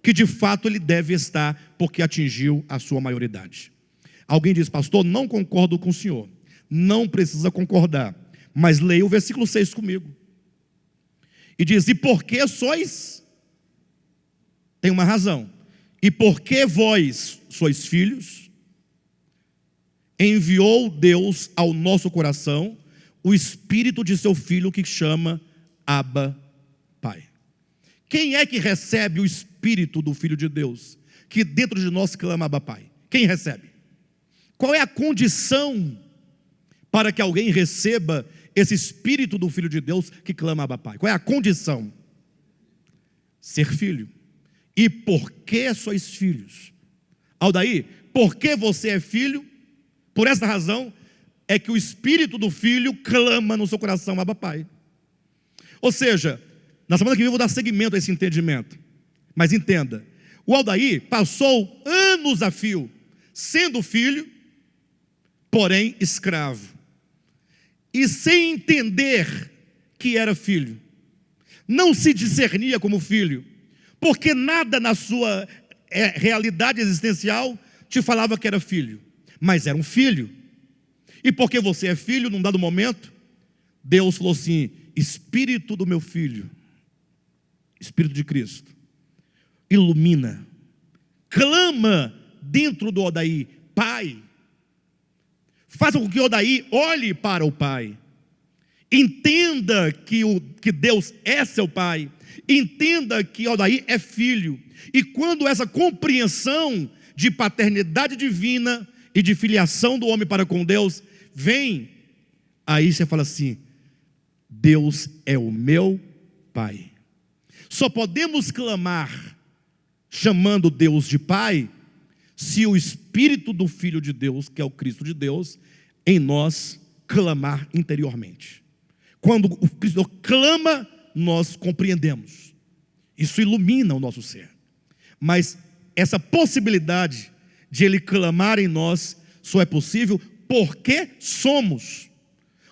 que de fato ele deve estar, porque atingiu a sua maioridade. Alguém diz, pastor, não concordo com o senhor. Não precisa concordar, mas leia o versículo 6 comigo. E diz, e por que sois? Tem uma razão. E porque vós sois filhos, enviou Deus ao nosso coração o Espírito de seu Filho, que chama Abba, Pai. Quem é que recebe o Espírito do Filho de Deus, que dentro de nós clama Abba, Pai? Quem recebe? Qual é a condição para que alguém receba esse Espírito do Filho de Deus que clama Abba, Pai? Qual é a condição? Ser filho. E por que sois filhos? Aldair, porque você é filho? Por essa razão é que o Espírito do Filho clama no seu coração, Abba, Pai. Ou seja, na semana que vem eu vou dar seguimento a esse entendimento. Mas entenda, o Aldair passou anos a fio, sendo filho, porém escravo. E sem entender que era filho. Não se discernia como filho, porque nada na sua realidade existencial te falava que era filho. Mas era um filho. E porque você é filho, num dado momento, Deus falou assim: Espírito do meu Filho, Espírito de Cristo, ilumina, clama dentro do Aldair, Pai. Faça com que o Aldair olhe para o Pai. Entenda que Deus é seu Pai. Entenda que Aldair é filho. E quando essa compreensão de paternidade divina e de filiação do homem para com Deus vem, aí você fala assim: Deus é o meu Pai. Só podemos clamar chamando Deus de Pai se o Espírito do Filho de Deus, que é o Cristo de Deus, em nós clamar interiormente. Quando o Cristo clama, nós compreendemos. Isso ilumina o nosso ser. Mas essa possibilidade de Ele clamar em nós só é possível porque somos.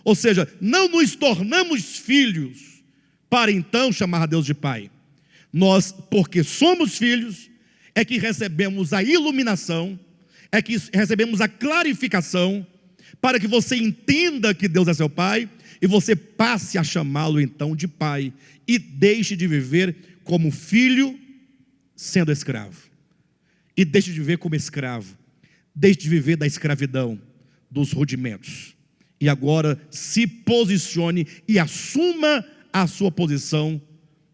Ou seja, não nos tornamos filhos para então chamar a Deus de Pai. Nós, porque somos filhos, é que recebemos a iluminação, é que recebemos a clarificação, para que você entenda que Deus é seu Pai, e você passe a chamá-lo então de Pai, e deixe de viver como filho sendo escravo, e deixe de viver como escravo, deixe de viver da escravidão, dos rudimentos, e agora se posicione e assuma a sua posição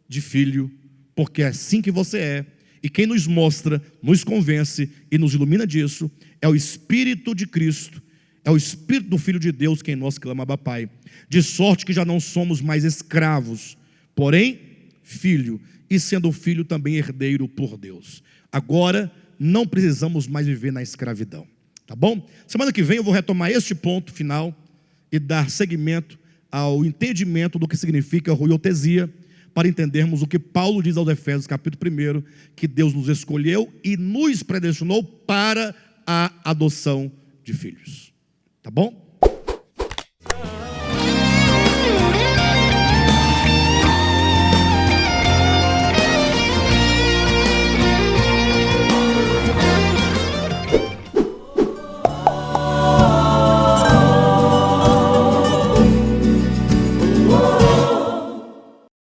de filho, porque é assim que você é. E quem nos mostra, nos convence e nos ilumina disso é o Espírito de Cristo, é o Espírito do Filho de Deus que em nós clama Abba, Pai. De sorte que já não somos mais escravos, porém filho, e sendo filho também herdeiro por Deus. Agora não precisamos mais viver na escravidão, tá bom? Semana que vem eu vou retomar este ponto final e dar seguimento ao entendimento do que significa ruiotesia, para entendermos o que Paulo diz aos Efésios, capítulo 1, que Deus nos escolheu e nos predestinou para a adoção de filhos. Tá bom?